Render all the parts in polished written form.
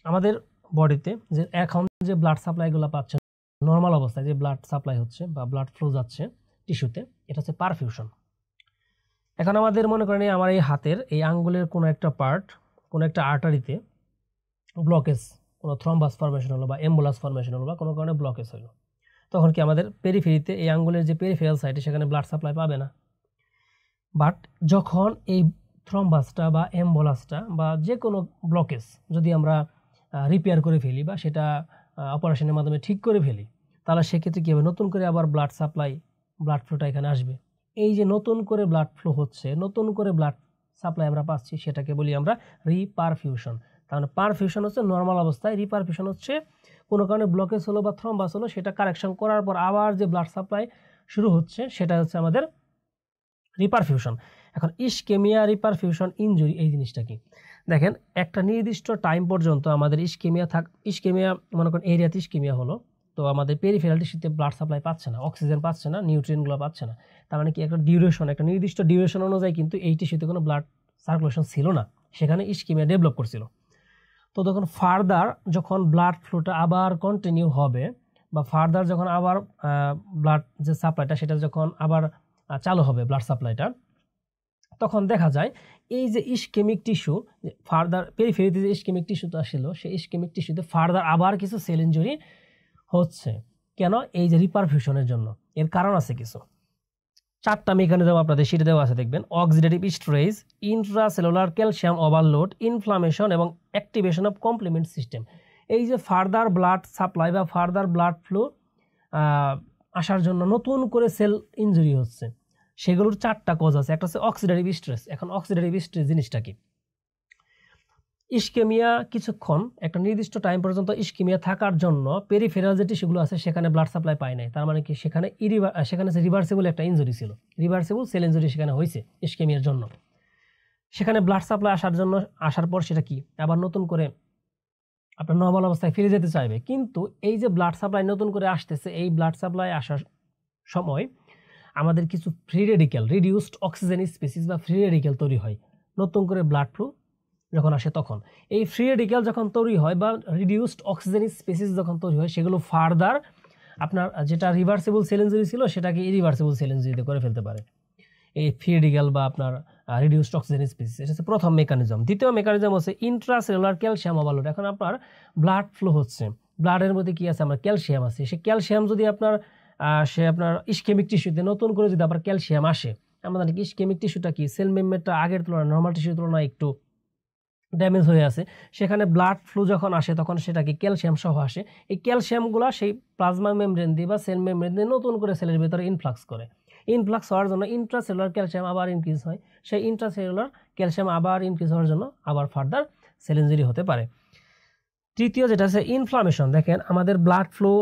আমাদের বডিতে যে এখন যে ব্লাড সাপ্লাইগুলো পাচ্ছে নর্মাল অবস্থায় যে ব্লাড সাপ্লাই হচ্ছে বা ব্লাড ফ্লো যাচ্ছে টিস্যুতে, এটা হচ্ছে পারফিউশন। এখন আমাদের মনে করেন আমার এই হাতের এই আঙ্গুলের কোনো একটা পার্ট, কোনো একটা আর্টারিতে ব্লকেজ, কোনো থ্রম্বাস ফরমেশন হলো বা এম্বুলাস ফরমেশন হলো বা কোনো কারণে ব্লকেজ হলো, তখন কি আমাদের পেরিফেরিতে এই আঙ্গুলের যে পেরিফেরাল সাইডে সেখানে ব্লাড সাপ্লাই পাবে না। বাট যখন এই থ্রম্বাসটা বা এম্বুলাসটা বা যে কোনো ব্লকেজ যদি আমরা রিপেয়ার করে ফেলি বা সেটা অপারেশনের মাধ্যমে ঠিক করে ফেলি, তাহলে সেক্ষেত্রে কী হবে, নতুন করে আবার ব্লাড সাপ্লাই, ব্লাড ফ্লোটা এখানে আসবে। এই যে নতুন করে ব্লাড ফ্লো হচ্ছে, নতুন করে ব্লাড সাপ্লাই আমরা পাচ্ছি, সেটাকে বলি আমরা রিপারফিউশন। তার মানে পারফিউশন হচ্ছে নর্মাল অবস্থায়, রিপারফিউশন হচ্ছে কোনো কারণে ব্লকেজ হলো বা থ্রম্বাস হলো, সেটা কারেকশন করার পর আবার যে ব্লাড সাপ্লাই শুরু হচ্ছে, সেটা হচ্ছে আমাদের রিপারফিউশন। এখন ইসকেমিয়া, রিপারফিউশন, ইনজুরি, এই জিনিসটা কি দেখেন, একটা নির্দিষ্ট টাইম পর্যন্ত আমাদের ইসকেমিয়া মনে করেন এরিয়াতে ইসকেমিয়া হলো, তো আমাদের পেরিফেরাল টিস্যুতে ব্লাড সাপ্লাই পাচ্ছে না, অক্সিজেন পাচ্ছে না, নিউট্রিয়েন্টগুলো পাচ্ছে না। তার মানে কি একটা ডিউরেশন, একটা নির্দিষ্ট ডিউরেশন অনুযায়ী কিন্তু এই টিস্যুতে কোনো ব্লাড সার্কুলেশন ছিল না, সেখানে ইসকেমিয়া ডেভেলপ করছিল। তো তখন ফার্দার যখন ব্লাড ফ্লোটা আবার কন্টিনিউ হবে বা ফার্দার যখন আবার ব্লাড যে সাপ্লাইটা সেটা যখন আবার চালু হবে ব্লাড সাপ্লাইটা, তখন দেখা যায় এই যে ইসকেমিক টিস্যু ফার্দার পেরিফেরিতে যে ইসকেমিক টিস্যুটা ছিল, সেই ইসকেমিক টিস্যুতে ফার্দার আবার কিছু সেল ইনজুরি হচ্ছে। কেন? এই যে রিপারফিউশনের জন্য। এর কারণ আছে কিছু, 4টা মেকানিজম আপনাদের সেটা দেওয়া আছে দেখবেন: oxidative stress, intracellular calcium overload, inflammation এবং অ্যাক্টিভেশন অফ কমপ্লিমেন্ট সিস্টেম। এই যে ফার্দার ব্লাড সাপ্লাই বা ফার্দার ব্লাড ফ্লো আসার জন্য নতুন করে সেল ইনজুরি হচ্ছে, সেগুলোর 4টা কজ আছে। একটা হচ্ছে অক্সিডেটিভ স্ট্রেস। এখন অক্সিডেটিভ স্ট্রেস জিনিসটা কি? ইসকেমিয়া কিছুক্ষণ একটা নির্দিষ্ট টাইম পর্যন্ত ইসকেমিয়া থাকার জন্য পেরিফেরাল যে টিস্যুগুলো আছে সেখানে ব্লাড সাপ্লাই পায় নাই, তার মানে কি সেখানে সেখানে রিভার্সিবল একটা ইনজুরি ছিল, রিভার্সিবল সেল ইনজুরি সেখানে হয়েছে ইসকেমিয়ার জন্য। সেখানে ব্লাড সাপ্লাই আসার পর সেটা কি আবার নতুন করে আপনার নর্মাল অবস্থায় ফিরে যেতে চাইবে, কিন্তু এই যে ব্লাড সাপ্লাই নতুন করে আসতেছে, এই ব্লাড সাপ্লাই আসার সময় আমাদের কিছু free radical, reduced oxygen species বা ফ্রি রেডিক্যাল তৈরি হয় নতুন করে ব্লাড ফ্লো যখন আসে। তখন এই ফ্রি রেডিক্যাল যখন তৈরি হয় বা রিডিউসড অক্সিজেন স্পিসিস যখন তৈরি হয়, সেগুলো ফার্দার আপনার যেটা রিভার্সিবল সেল ইনজুরি ছিল সেটাকে ইরিভার্সিবল সেল ইনজুরিতে করে ফেলতে পারে, এই ফ্রি রেডিক্যাল বা আপনার রিডিউসড অক্সিজেন স্পিসিস। এটা হচ্ছে প্রথম মেকানিজম। দ্বিতীয় মেকানিজম হচ্ছে ইন্ট্রাসেলুলার ক্যালসিয়াম ওভারলোড। এখন আপনার ব্লাড ফ্লো হচ্ছে, ব্লাডের মধ্যে কি আছে, আমরা ক্যালসিয়াম আছে, সে ক্যালসিয়াম যদি আপনার ইসকেমিক টিস্যুতে নতুন করে যদি আবার ক্যালসিয়াম আসে, আমরা জানি কি ইসকেমিক টিস্যুটা কি সেল মেমব্রেনটা আগের তুলনায় নর্মাল টিস্যুর তুলনায় একটু ড্যামেজ হয়ে আছে, সেখানে ব্লাড ফ্লো যখন আসে তখন সেটা কি ক্যালসিয়াম সহ আসে। এই ক্যালসিয়ামগুলো সেই প্লাজমা মেমব্রেন দিয়ে বা সেল মেমব্রেন দিয়ে নতুন করে সেলের ভিতরে ইনফ্লাক্স করে। ইনফ্লাক্স হওয়ার জন্য ইন্ট্রাসেলুলার ক্যালসিয়াম আবার ইনক্রিজ হয়, সেই ইন্ট্রাসেলুলার ক্যালসিয়াম আবার ইনক্রিজ হওয়ার জন্য আবার ফার্দার সেল ইনজুরি হতে পারে। তৃতীয় যেটা আছে ইনফ্লামেশন। দেখেন আমাদের ব্লাড ফ্লো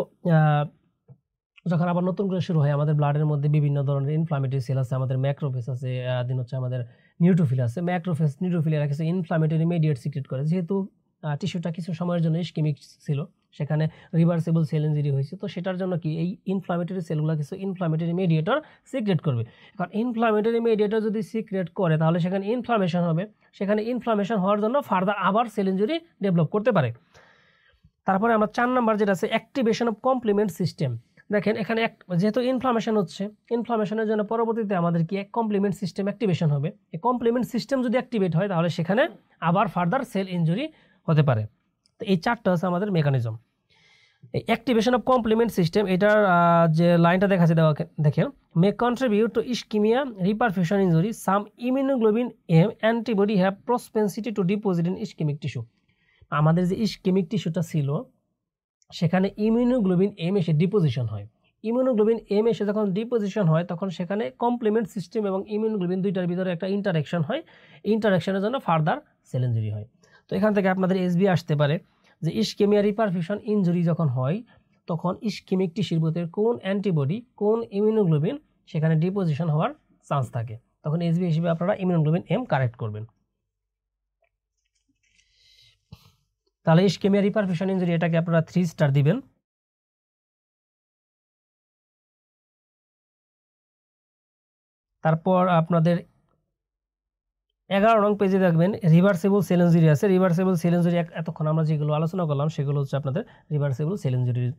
যখন আবার নতুন করে শুরু হয়, আমাদের ব্লাডের মধ্যে বিভিন্ন ধরনের ইনফ্লামেটরি সেল আছে, আমাদের ম্যাক্রোফেজ আছে, দিন হচ্ছে আমাদের নিউট্রোফিল আছে। ম্যাক্রোফেজ নিউট্রোফিল এরা কিছু ইনফ্লামেটরি ইমিডিয়েট সিক্রেট করে, যেহেতু টিস্যুটা কিছু সময়ের জন্য ইসকেমিক ছিল, সেখানে রিভার্সিবল সেল ইনজুরি হয়েছে, তো সেটার জন্য কি এই ইনফ্লামেটরি সেলগুলো কিছু ইনফ্লামেটরি মেডিয়েটর সিক্রেট করবে। কারণ ইনফ্লামেটরি মেডিয়েটর যদি সিক্রেট করে তাহলে সেখানে ইনফ্লামেশন হবে, সেখানে ইনফ্লামেশন হওয়ার জন্য ফার্দার আবার সেল ইনজুরি ডেভেলপ করতে পারে। তারপরে আমার 4 নাম্বার যেটা আছে অ্যাক্টিভেশন অফ কমপ্লিমেন্ট সিস্টেম। দেখেন এখানে যেহেতু ইনফ্লামেশন হচ্ছে, ইনফ্লামেশনের জন্য পরবর্তীতে আমাদের কি এক কমপ্লিমেন্ট সিস্টেম অ্যাক্টিভেশন হবে। এই কমপ্লিমেন্ট সিস্টেম যদি অ্যাক্টিভেট হয় তাহলে সেখানে আবার ফার্দার সেল ইনজুরি হতে পারে। তো এই 4টা হচ্ছে আমাদের মেকানিজম। এই অ্যাক্টিভেশন অফ কমপ্লিমেন্ট সিস্টেম, এটার যে লাইনটা দেখাচ্ছে দেখেন, may contribute to ischemia, reperfusion injury, some immunoglobulin M antibody have propensity to deposit in ischemic tissue. আমাদের যে ইসকেমিক টিস্যুটা ছিল সেখানে ইমিউনোগ্লোবিন এম এসে ডিপোজিশন হয়। ইমিউনোগ্লোবিন এম এসে যখন ডিপোজিশন হয় তখন সেখানে কমপ্লিমেন্ট সিস্টেম এবং ইমিউনোগ্লোবিন দুইটার ভিতরে একটা ইন্টারাকশন হয়, ইন্টারাকশনের জন্য ফার্দার সেল ইনজুরি হয়। তো এখান থেকে আপনাদের এসবি আসতে পারে যে ইসকেমিয়া রিপারফিউশন ইনজুরি যখন হয় তখন ইসকেমিক টিস্যুর ভিতরে কোন অ্যান্টিবডি, কোন ইমিউনোগ্লোবিন সেখানে ডিপোজিশন হওয়ার চান্স থাকে, তখন এসবি হিসেবে আপনারা ইমিউনোগ্লোবিন এম কারেক্ট করবেন। তাহলে ইসকেমিয়া রিপারফিউশন ইনজুরি এটাকে আপনারা 3 স্টার দিবেন। তারপর আপনাদের 11 নং পেজে দেখবেন রিভার্সিবল সেল ইনজুরি আছে। রিভার্সিবল সেল ইনজুরি এতক্ষণ আমরা যেগুলো আলোচনা করলাম সেগুলো হচ্ছে আপনাদের রিভার্সিবল সেল ইনজুরির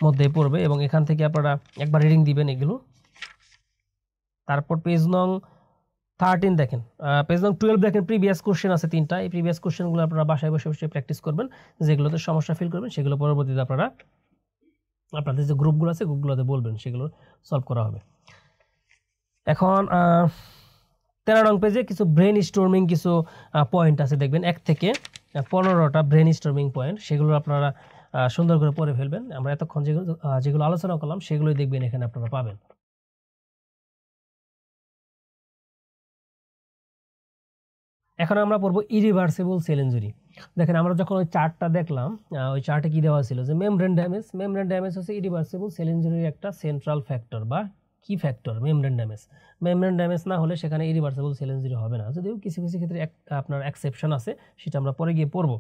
মধ্যে পড়বে এবং এখান থেকে আপনারা একবার রিডিং দিবেন এগুলো। তারপর পেজ নং 13 দেখেন, পেজ নং 12 দেখেন, প্রিভিয়াস কোশ্চেন আছে 3টা। এই প্রিভিয়াস কোশ্চেনগুলো আপনারা বাসায় বসে বসে প্র্যাকটিস করবেন, যেগুলোতে সমস্যা ফিল করবেন সেগুলো পরবর্তীতে আপনারা আপনাদের যে গ্রুপগুলো আছে গ্রুপগুলোতে বলবেন, সেগুলো সলভ করা হবে। এখন 13 নং পেজে কিছু ব্রেন স্টর্মিং কিছু পয়েন্ট আছে, দেখবেন 1 থেকে 15টা ব্রেন স্টর্মিং পয়েন্ট, সেগুলো আপনারা সুন্দর করে পড়ে ফেলবেন। আমরা এতক্ষণ যেগুলো আলোচনা করলাম সেগুলোই দেখবেন এখানে আপনারা পাবেন। এখন আমরা পড়বো ইরিভার্সিবল সেল ইনজুরি। দেখেন আমরা যখন ওই চার্টটা দেখলাম, ওই চার্টে কি দেওয়া ছিল যে মেমব্রেন ড্যামেজ হচ্ছে ইরিভার্সিবল সেল ইনজুরির একটা সেন্ট্রাল ফ্যাক্টর বা কি ফ্যাক্টর। মেমব্রেন ড্যামেজ না হলে সেখানে ইরিভার্সিবল সেল ইনজুরি হবে না, যদিও কিছু কিছু ক্ষেত্রে আপনার এক্সেপশন আছে, সেটা আমরা পরে গিয়ে পড়বো।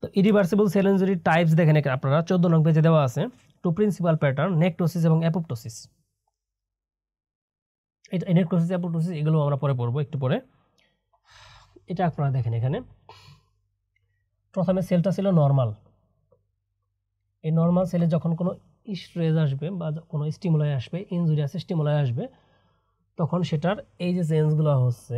তো ইরিভার্সিবল সেল ইনজুরির টাইপস দেখেন আপনারা 14 নং পেজে দেওয়া আছে। 2 প্রিন্সিপাল প্যাটার্ন, নেক্রোসিস এবং অ্যাপোপ্টোসিস। এটা নেক্রোসিস অ্যাপোপ্টোসিস এগুলো আমরা পরে পড়বো একটু পরে। এটা আপনারা দেখেন এখানে প্রথমে সেলটা ছিল নর্মাল। এই নর্মাল সেলে যখন কোনো স্ট্রেস আসবে বা কোনো স্টিমুলাই আসবে, ইনজুরিয়াস স্টিমুলাই আসবে, তখন সেটার এই যে চেঞ্জগুলো হচ্ছে,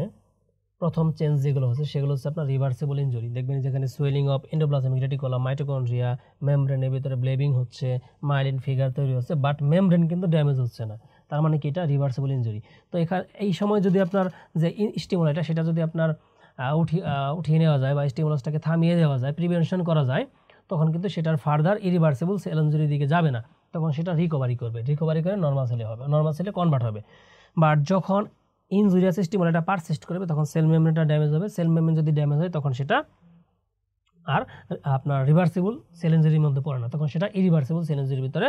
প্রথম চেঞ্জ যেগুলো হচ্ছে সেগুলো হচ্ছে আপনার রিভার্সিবল ইনজুরি। দেখবেন যেখানে swelling of endoplasmic reticulum, mitochondria, মেমব্রেনের ভিতরে ব্লিডিং হচ্ছে, মাইলিন ফিগার তৈরি হচ্ছে, বাট মেমব্রেন কিন্তু ড্যামেজ হচ্ছে না। তার মানে কি এটা রিভার্সিবল ইনজুরি। তো এখানে এই সময় যদি আপনার যে স্টিমুলাইটা সেটা যদি আপনার উঠিয়ে নেওয়া যায় বা স্টিমুলাসটাকে থামিয়ে দেওয়া যায়, প্রিভেনশন করা যায়, তখন কিন্তু সেটার ফার্দার ইরিভার্সিবল সেল ইনজুরির দিকে যাবে না, তখন সেটা রিকভারি করে নর্মাল সেলে হবে, নর্মাল সেলে কনভার্ট হবে। বাট যখন ইনজুরিয়াস স্টিমুলাইটা পারসিস্ট করবে তখন সেল মেমব্রেনটা ড্যামেজ হবে। সেল মেমব্রেন যদি ড্যামেজ হয় তখন সেটা আর আপনার রিভার্সিবল সেল ইনজুরির মধ্যে পড়ে না, তখন সেটা ইরিভার্সিবল সেল ইনজুরির ভিতরে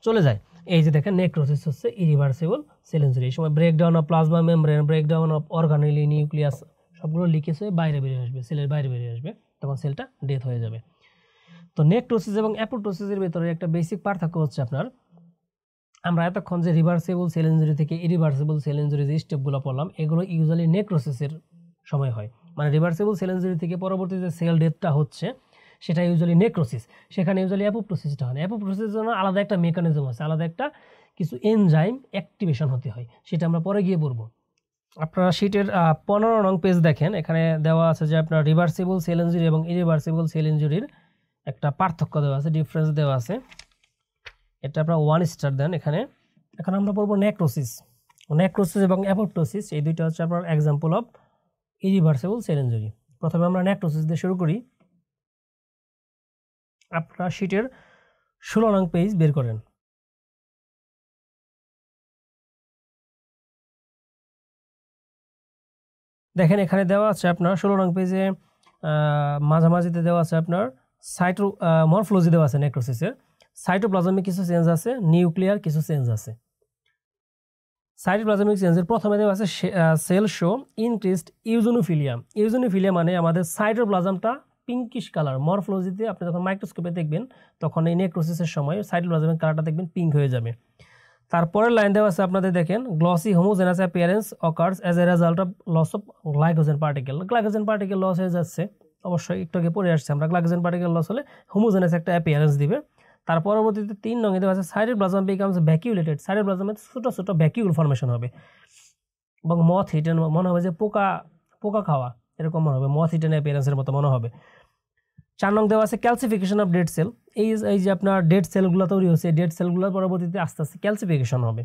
চলে যায়। এই যে দেখেন নেক্রোসিস হচ্ছে ইরিভার্সিবল সেল ইনজুরি। এই সময় breakdown of plasma membrane, breakdown of organelle, nucleus সবগুলো লিকেজ হয়ে বাইরে বেরিয়ে আসবে, সেলের বাইরে বেরিয়ে আসবে, তখন সেলটা ডেথ হয়ে যাবে। তো নেক্রোসিস এবং অ্যাপোপ্টোসিসের ভিতরে একটা বেসিক পার্থক্য হচ্ছে আপনার, আমরা এতক্ষণ যে রিভার্সিবল সেল ইনজুরি থেকে ইরিভার্সিবল সেল ইনজুরি যে স্টেপগুলো পড়লাম এগুলো ইউজুয়ালি নেক্রোসিসের সময় হয়। মানে রিভার্সিবল সেল ইনজুরি থেকে পরবর্তী যে সেল ডেথটা হচ্ছে সেটা ইউজুয়ালি নেক্রোসিস, সেখানে ইউজুয়ালি অ্যাপোপ্টোসিসটা হয়। অ্যাপোপ্টোসিসের জন্য আলাদা একটা মেকানিজম আছে, আলাদা একটা কিছু এনজাইম অ্যাক্টিভেশন হতে হয়, সেটা আমরা পরে গিয়ে পড়বো। আপনারা শীটের 15 নং পেজ দেখেন, এখানে দেওয়া আছে যে আপনার রিভার্সিবল সেল ইনজুরি এবং ইরিভার্সিবল সেল ইনজুরির একটা পার্থক্য দেওয়া আছে, ডিফারেন্স দেওয়া আছে। এটা আপনারা 1 স্টার দেন এখানে। এখন আমরা পড়বো নেক্রোসিস এবং অ্যাপোপ্টোসিস, এই দুইটা হচ্ছে আপনার example of irreversible sell injury. প্রথমে আমরা নেক্রোসিস দিয়ে শুরু করি। আপনারা শীটের 16 নং পেজ বের করেন। দেখেন এখানে দেওয়া আছে আপনার 16 নং পেজে মাঝামাঝিতে দেওয়া আছে আপনার মরফোলজি দেওয়া আছে নেক্রোসিসের। সাইটোপ্লাজমিক কিছু চেঞ্জ আছে, নিউক্লিয়ার কিছু চেঞ্জ আছে। সাইটোপ্লাজমিক চেঞ্জের প্রথমে দেওয়া আছে সেল শো ইনক্রিজড ইউজোনোফিলিয়া মানে আমাদের সাইটোপ্লাজমটা পিঙ্কিশ কালার। মরফোলজিতে আপনি যখন মাইক্রোস্কোপে দেখবেন তখন এই নেক্রোসিসের সময় সাইটোপ্লাজমিক কালারটা দেখবেন পিঙ্ক হয়ে যাবে। তারপরের লাইন দেওয়া আছে আপনাদের দেখেন, glossy homogenous appearance occurs as a result of loss of glycogen particle loss হয়ে যাচ্ছে। অবশ্যই একটু আগে পড়ে আসছে আমরা, গ্লাইকোজেন পার্টিকেল লস হলে হোমোজেনাস একটা অ্যাপিয়ারেন্স দিবে। তার পরবর্তীতে 3 নং এ দেওয়া আছে সাইটোপ্লাজম বিকামস ভ্যাকিউলেটেড, সাইটোপ্লাজমে ছোট ছোট ভ্যাকিউল ফর্মেশন হবে এবং মথ হিটেন মনে হবে যে পোকা খাওয়া এরকম মনে হবে, মথ হিটেন অ্যাপিয়ারেন্সের মতো মনে হবে। 4 নং দেওয়া আছে ক্যালসিফিকেশন অফ ডেড সেল, এই যে আপনার ডেড সেলগুলো তৈরি হচ্ছে, ডেড সেলগুলোর পরবর্তীতে আস্তে আস্তে ক্যালসিফিকেশন হবে।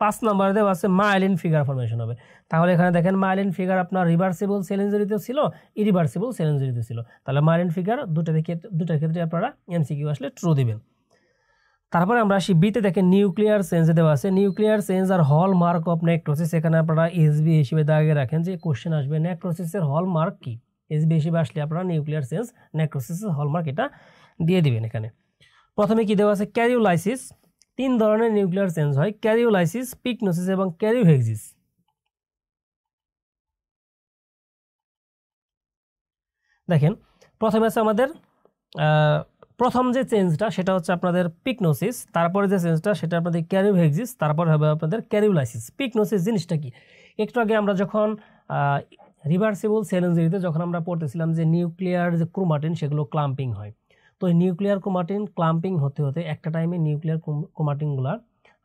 5 নম্বরে দেওয়া আছে মাইলিন ফিগার ফর্মেশন হবে। তাহলে এখানে দেখেন মাইলিন ফিগার আপনার রিভার্সিবল সেল ইনজুরিতেও ছিল, ইরিভার্সিবল সেল ইনজুরিতেও ছিল। তাহলে মাইলিন ফিগার দুটার ক্ষেত্রে আপনারা এমসিকিউ আসলে ট্রু দিবেন। তারপরে আমরা আসি বিতে দেখেন নিউক্লিয়ার চেঞ্জে দেওয়া আছে, নিউক্লিয়ার চেঞ্জ আর হল মার্ক অফ নেক্রোসিস। এখানে আপনারা এসবি হিসেবে দাগে রাখেন যে কোশ্চেন আসবে নেক্রোসিসের হল মার্ক কি, এসবি হিসেবে আসলে আপনারা নিউক্লিয়ার চেঞ্জ নেক্রোসিসের হলমার্ক এটা দিয়ে দিবেন। এখানে প্রথমে কি দেওয়া আছে ক্যারিওলাইসিস, 3 ধরনের নিউক্লিয়ার চেঞ্জ হয়, ক্যারিওলাইসিস, পিকনোসিস এবং ক্যারিওহেক্সিস। দেখেন প্রথমে আছে আমাদের প্রথম যে চেঞ্জটা সেটা হচ্ছে আপনাদের পিকনোসিস, তারপরে যে চেঞ্জটা সেটা আপনাদের ক্যারিওহেক্সিস, তারপর হবে আপনাদের ক্যারিওলাইসিস। পিকনোসিস জিনিসটা কি, একটু আগে আমরা যখন রিভার্সিবল সেল ইঞ্জুরিতে যখন আমরা পড়তেছিলাম যে নিউক্লিয়ার যে ক্রোমাটিন সেগুলো ক্লাম্পিং হয়, তো এই নিউক্লিয়ার ক্রোমাটিন ক্লাম্পিং হতে হতে একটা টাইমে নিউক্লিয়ার ক্রোমাটিনগুলো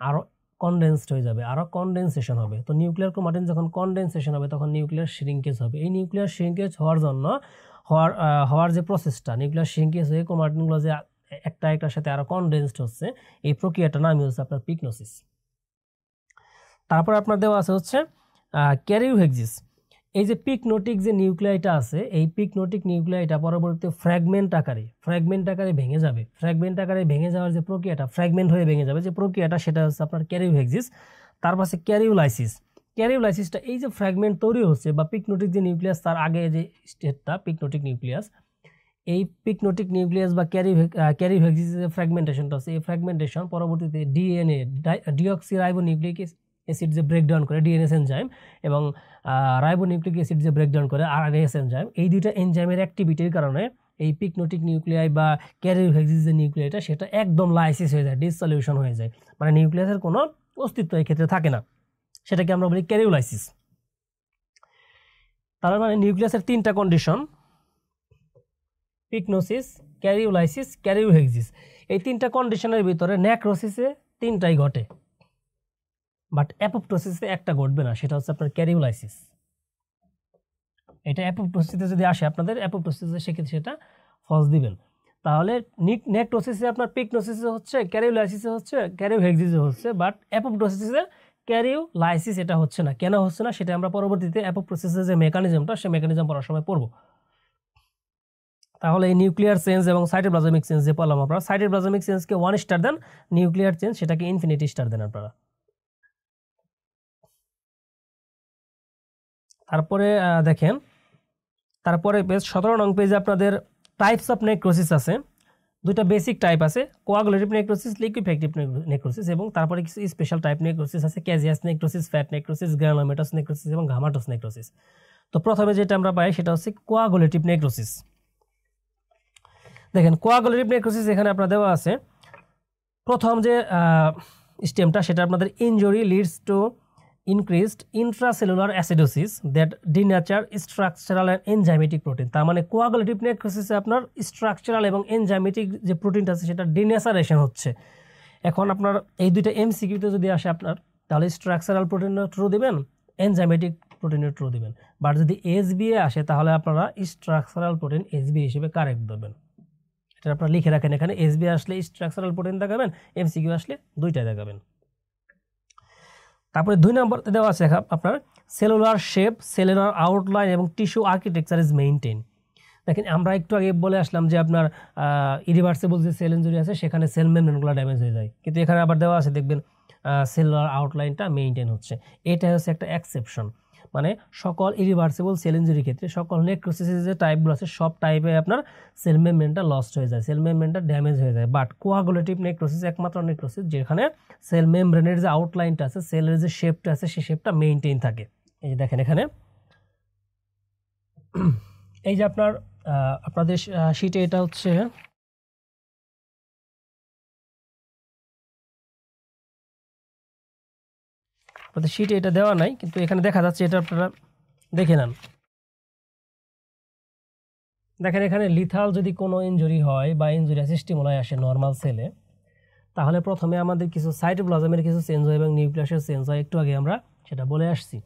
আরও কনডেন্সড হয়ে যাবে, আরও কনডেনসেশন হবে। তো নিউক্লিয়ার ক্রোমাটিন যখন কনডেনসেশন হবে তখন নিউক্লিয়ার শ্রিঙ্কেজ হবে। এই নিউক্লিয়ার শ্রিঙ্কেজ হওয়ার জন্য হওয়ার যে প্রসেসটা, নিউক্লিয়ার শ্রিঙ্কেজ হয়ে ক্রোমাটিনগুলো যে একটার সাথে আরও কনডেন্সড হচ্ছে, এই প্রক্রিয়াটার নামই হচ্ছে আপনার পিকনোসিস। তারপর আপনার দেওয়া আছে হচ্ছে ক্যারিওহেক্সিস। এই যে পিকনোটিক যে নিউক্লিয়াইটা আছে, এই পিকনোটিক নিউক্লিয়াইটা পরবর্তীতে ফ্র্যাগমেন্ট আকারে ভেঙে যাবে। ফ্র্যাগমেন্ট আকারে ভেঙে যাওয়ার যে প্রক্রিয়াটা, ফ্র্যাগমেন্ট হয়ে ভেঙে যাবে যে প্রক্রিয়াটা, সেটা হচ্ছে আপনার ক্যারিওহেক্সিস। তারপর আছে ক্যারিওলাইসিসটা এই যে ফ্র্যাগমেন্ট তৈরি হচ্ছে বা পিকনোটিক যে নিউক্লিয়াস তার আগে যে স্টেটটা পিকনোটিক নিউক্লিয়াস, এই পিকনোটিক নিউক্লিয়াস বা ক্যারিওহেক্সিস যে ফ্র্যাগমেন্টেশনটা আছে, এই ফ্র্যাগমেন্টেশন পরবর্তীতে ডিএনএ ডিঅক্সিরাইবোনিউক্লিক অ্যাসিড যে ব্রেকডাউন করে ডিএনএস এনজাইম এবং রাইবোনিউক্লিক অ্যাসিড যে ব্রেকডাউন করে আরএনএস এনজাইম, এই দুইটা এনজাইমের অ্যাক্টিভিটির কারণে এই পিকনোটিক নিউক্লিয়াই বা ক্যারিওহেক্সিস যে নিউক্লিয়াইটা সেটা একদম লাইসিস হয়ে যায়, ডিসসলিউশন হয়ে যায়, মানে নিউক্লিয়াসের কোনো অস্তিত্ব এই ক্ষেত্রে থাকে না, সেটাকে আমরা বলি ক্যারিওলাইসিস। তার মানে নিউক্লিয়াসের তিনটা কন্ডিশন, পিকনোসিস, ক্যারিওলাইসিস, ক্যারিওহেক্সিস, এই তিনটা কন্ডিশনের ভিতরে নেক্রোসিসে তিনটাই ঘটে, বাট অ্যাপোপ্টোসিসে একটা ঘটবে না, সেটা হচ্ছে আপনার ক্যারিওলাইসিস। এটা অ্যাপোপ্টোসিসে যদি আসে আপনাদের, অ্যাপোপ্টোসিসে সেক্ষেত্রে সেটা ফলস দিবেন। তাহলে নেক্রোসিসে আপনার পিকনোসিসে হচ্ছে, ক্যারিওলাইসিসে হচ্ছে, ক্যারিওহেক্সিসে হচ্ছে, বাট অ্যাপোপ্টোসিসে ক্যারিওলাইসিস এটা হচ্ছে না। কেন হচ্ছে না সেটা আমরা পরবর্তীতে অ্যাপোপ্টোসিসের যে মেকানিজমটা, সেই মেকানিজম পড়ার সময় পড়ব। তাহলে এই নিউক্লিয়ার চেঞ্জ এবং সাইটোপ্লাজমিক চেঞ্জ যে বললাম আপনারা, সাইটোপ্লাজমিক চেঞ্জকে 1 স্টার দেন, নিউক্লিয়ার চেঞ্জ সেটাকে ইনফিনিটি স্টার দেন আপনারা। তারপরে দেখেন, তারপরে পেজ 17 নং পেজে আপনাদের টাইপস অফ নেক্রোসিস আছে, দুইটা বেসিক টাইপ আছে, কোয়াগুলেটিভ নেক্রোসিস, লিকুইফ্যাক্টিভ নেক্রোসিস, এবং তারপরে কিছু স্পেশাল টাইপ নেক্রোসিস আছে, ক্যাজিয়াস নেক্রোসিস, ফ্যাট নেক্রোসিস, গ্রানুলোমাটোস নেক্রোসিস এবং গামাটোস নেক্রোসিস। তো প্রথমে যেটা আমরা পাই সেটা হচ্ছে কোয়াগুলেটিভ নেক্রোসিস। দেখেন কোয়াগুলেটিভ নেক্রোসিস এখানে আপনার দেওয়া আছে, প্রথম যে স্টেমটা সেটা আপনাদের injury leads to increased intracellular acidosis that denature structural and enzymatic protein। তার মানে কোয়াগুলেটিভ নেক্রোসিসে আপনার স্ট্রাকচারাল এবং এনজাইমেটিক যে প্রোটিনটা আছে সেটা ডিনেচারেশন হচ্ছে। এখন আপনার এই দুইটা এমসিকিউতে যদি আসে আপনার, তাহলে স্ট্রাকচারাল প্রোটিনের ট্রু দিবেন, এনজাইমেটিক প্রোটিনের ট্রু দিবেন, বাট যদি এসবিএ আসে তাহলে আপনারা স্ট্রাকচারাল প্রোটিন এসবি হিসেবে কারেক্ট দেবেন। এটা আপনারা লিখে রাখেন, এখানে এসবি আসলে স্ট্রাকচারাল প্রোটিন দেখাবেন, এমসিকিউ আসলে দুইটাই দেখাবেন। তারপরে 2 নম্বর দেওয়া আছে আপনার সেলুলার শেপ, সেলুলার আউটলাইন এবং টিস্যু আর্কিটেকচার ইজ মেইনটেইন। দেখেন আমরা একটু আগে বলে আসলাম যে আপনার ইরিভার্সিবল যে সেল ইনজুরি আছে সেখানে সেল মেমব্রেনগুলো ড্যামেজ হয়ে যায়, কিন্তু এখানে আবার দেওয়া আছে দেখবেন সেলুলার আউটলাইনটা মেইনটেইন হচ্ছে। এটা হচ্ছে একটা এক্সেপশন, মানে সকল ইরিভার্সিবল সেল ইনজুরির ক্ষেত্রে, সকল নেক্রোসিসের যে টাইপগুলো আছে সব টাইপে আপনার সেল মেমব্রেনটা লস্ট হয়ে যায়, সেল মেমব্রেনটা ড্যামেজ হয়ে যায়। বাট কোয়াগুলেটিভ নেক্রোসিস একমাত্র নেক্রোসিস যেখানে সেল মেমব্রেনের যে আউটলাইনটা আছে, সেলের যে শেপটা আছে সেই শেপটা মেইনটেইন থাকে। এই যে দেখেন এখানে, এই যে আপনাদের শীটে এটা হচ্ছে আপনাদের শীটে এটা দেওয়া নাই, কিন্তু এখানে দেখা যাচ্ছে, এটা আপনারা দেখে নেন। দেখেন এখানে লিথাল যদি কোনো ইনজুরি হয় বা ইনজুরি স্টিমুলাই আসে নর্মাল সেলে, তাহলে প্রথমে আমাদের কিছু সাইটোপ্লাজমের কিছু চেঞ্জ হয় এবং নিউক্লিয়াসের চেঞ্জ হয়, একটু আগে আমরা সেটা বলে আসছি।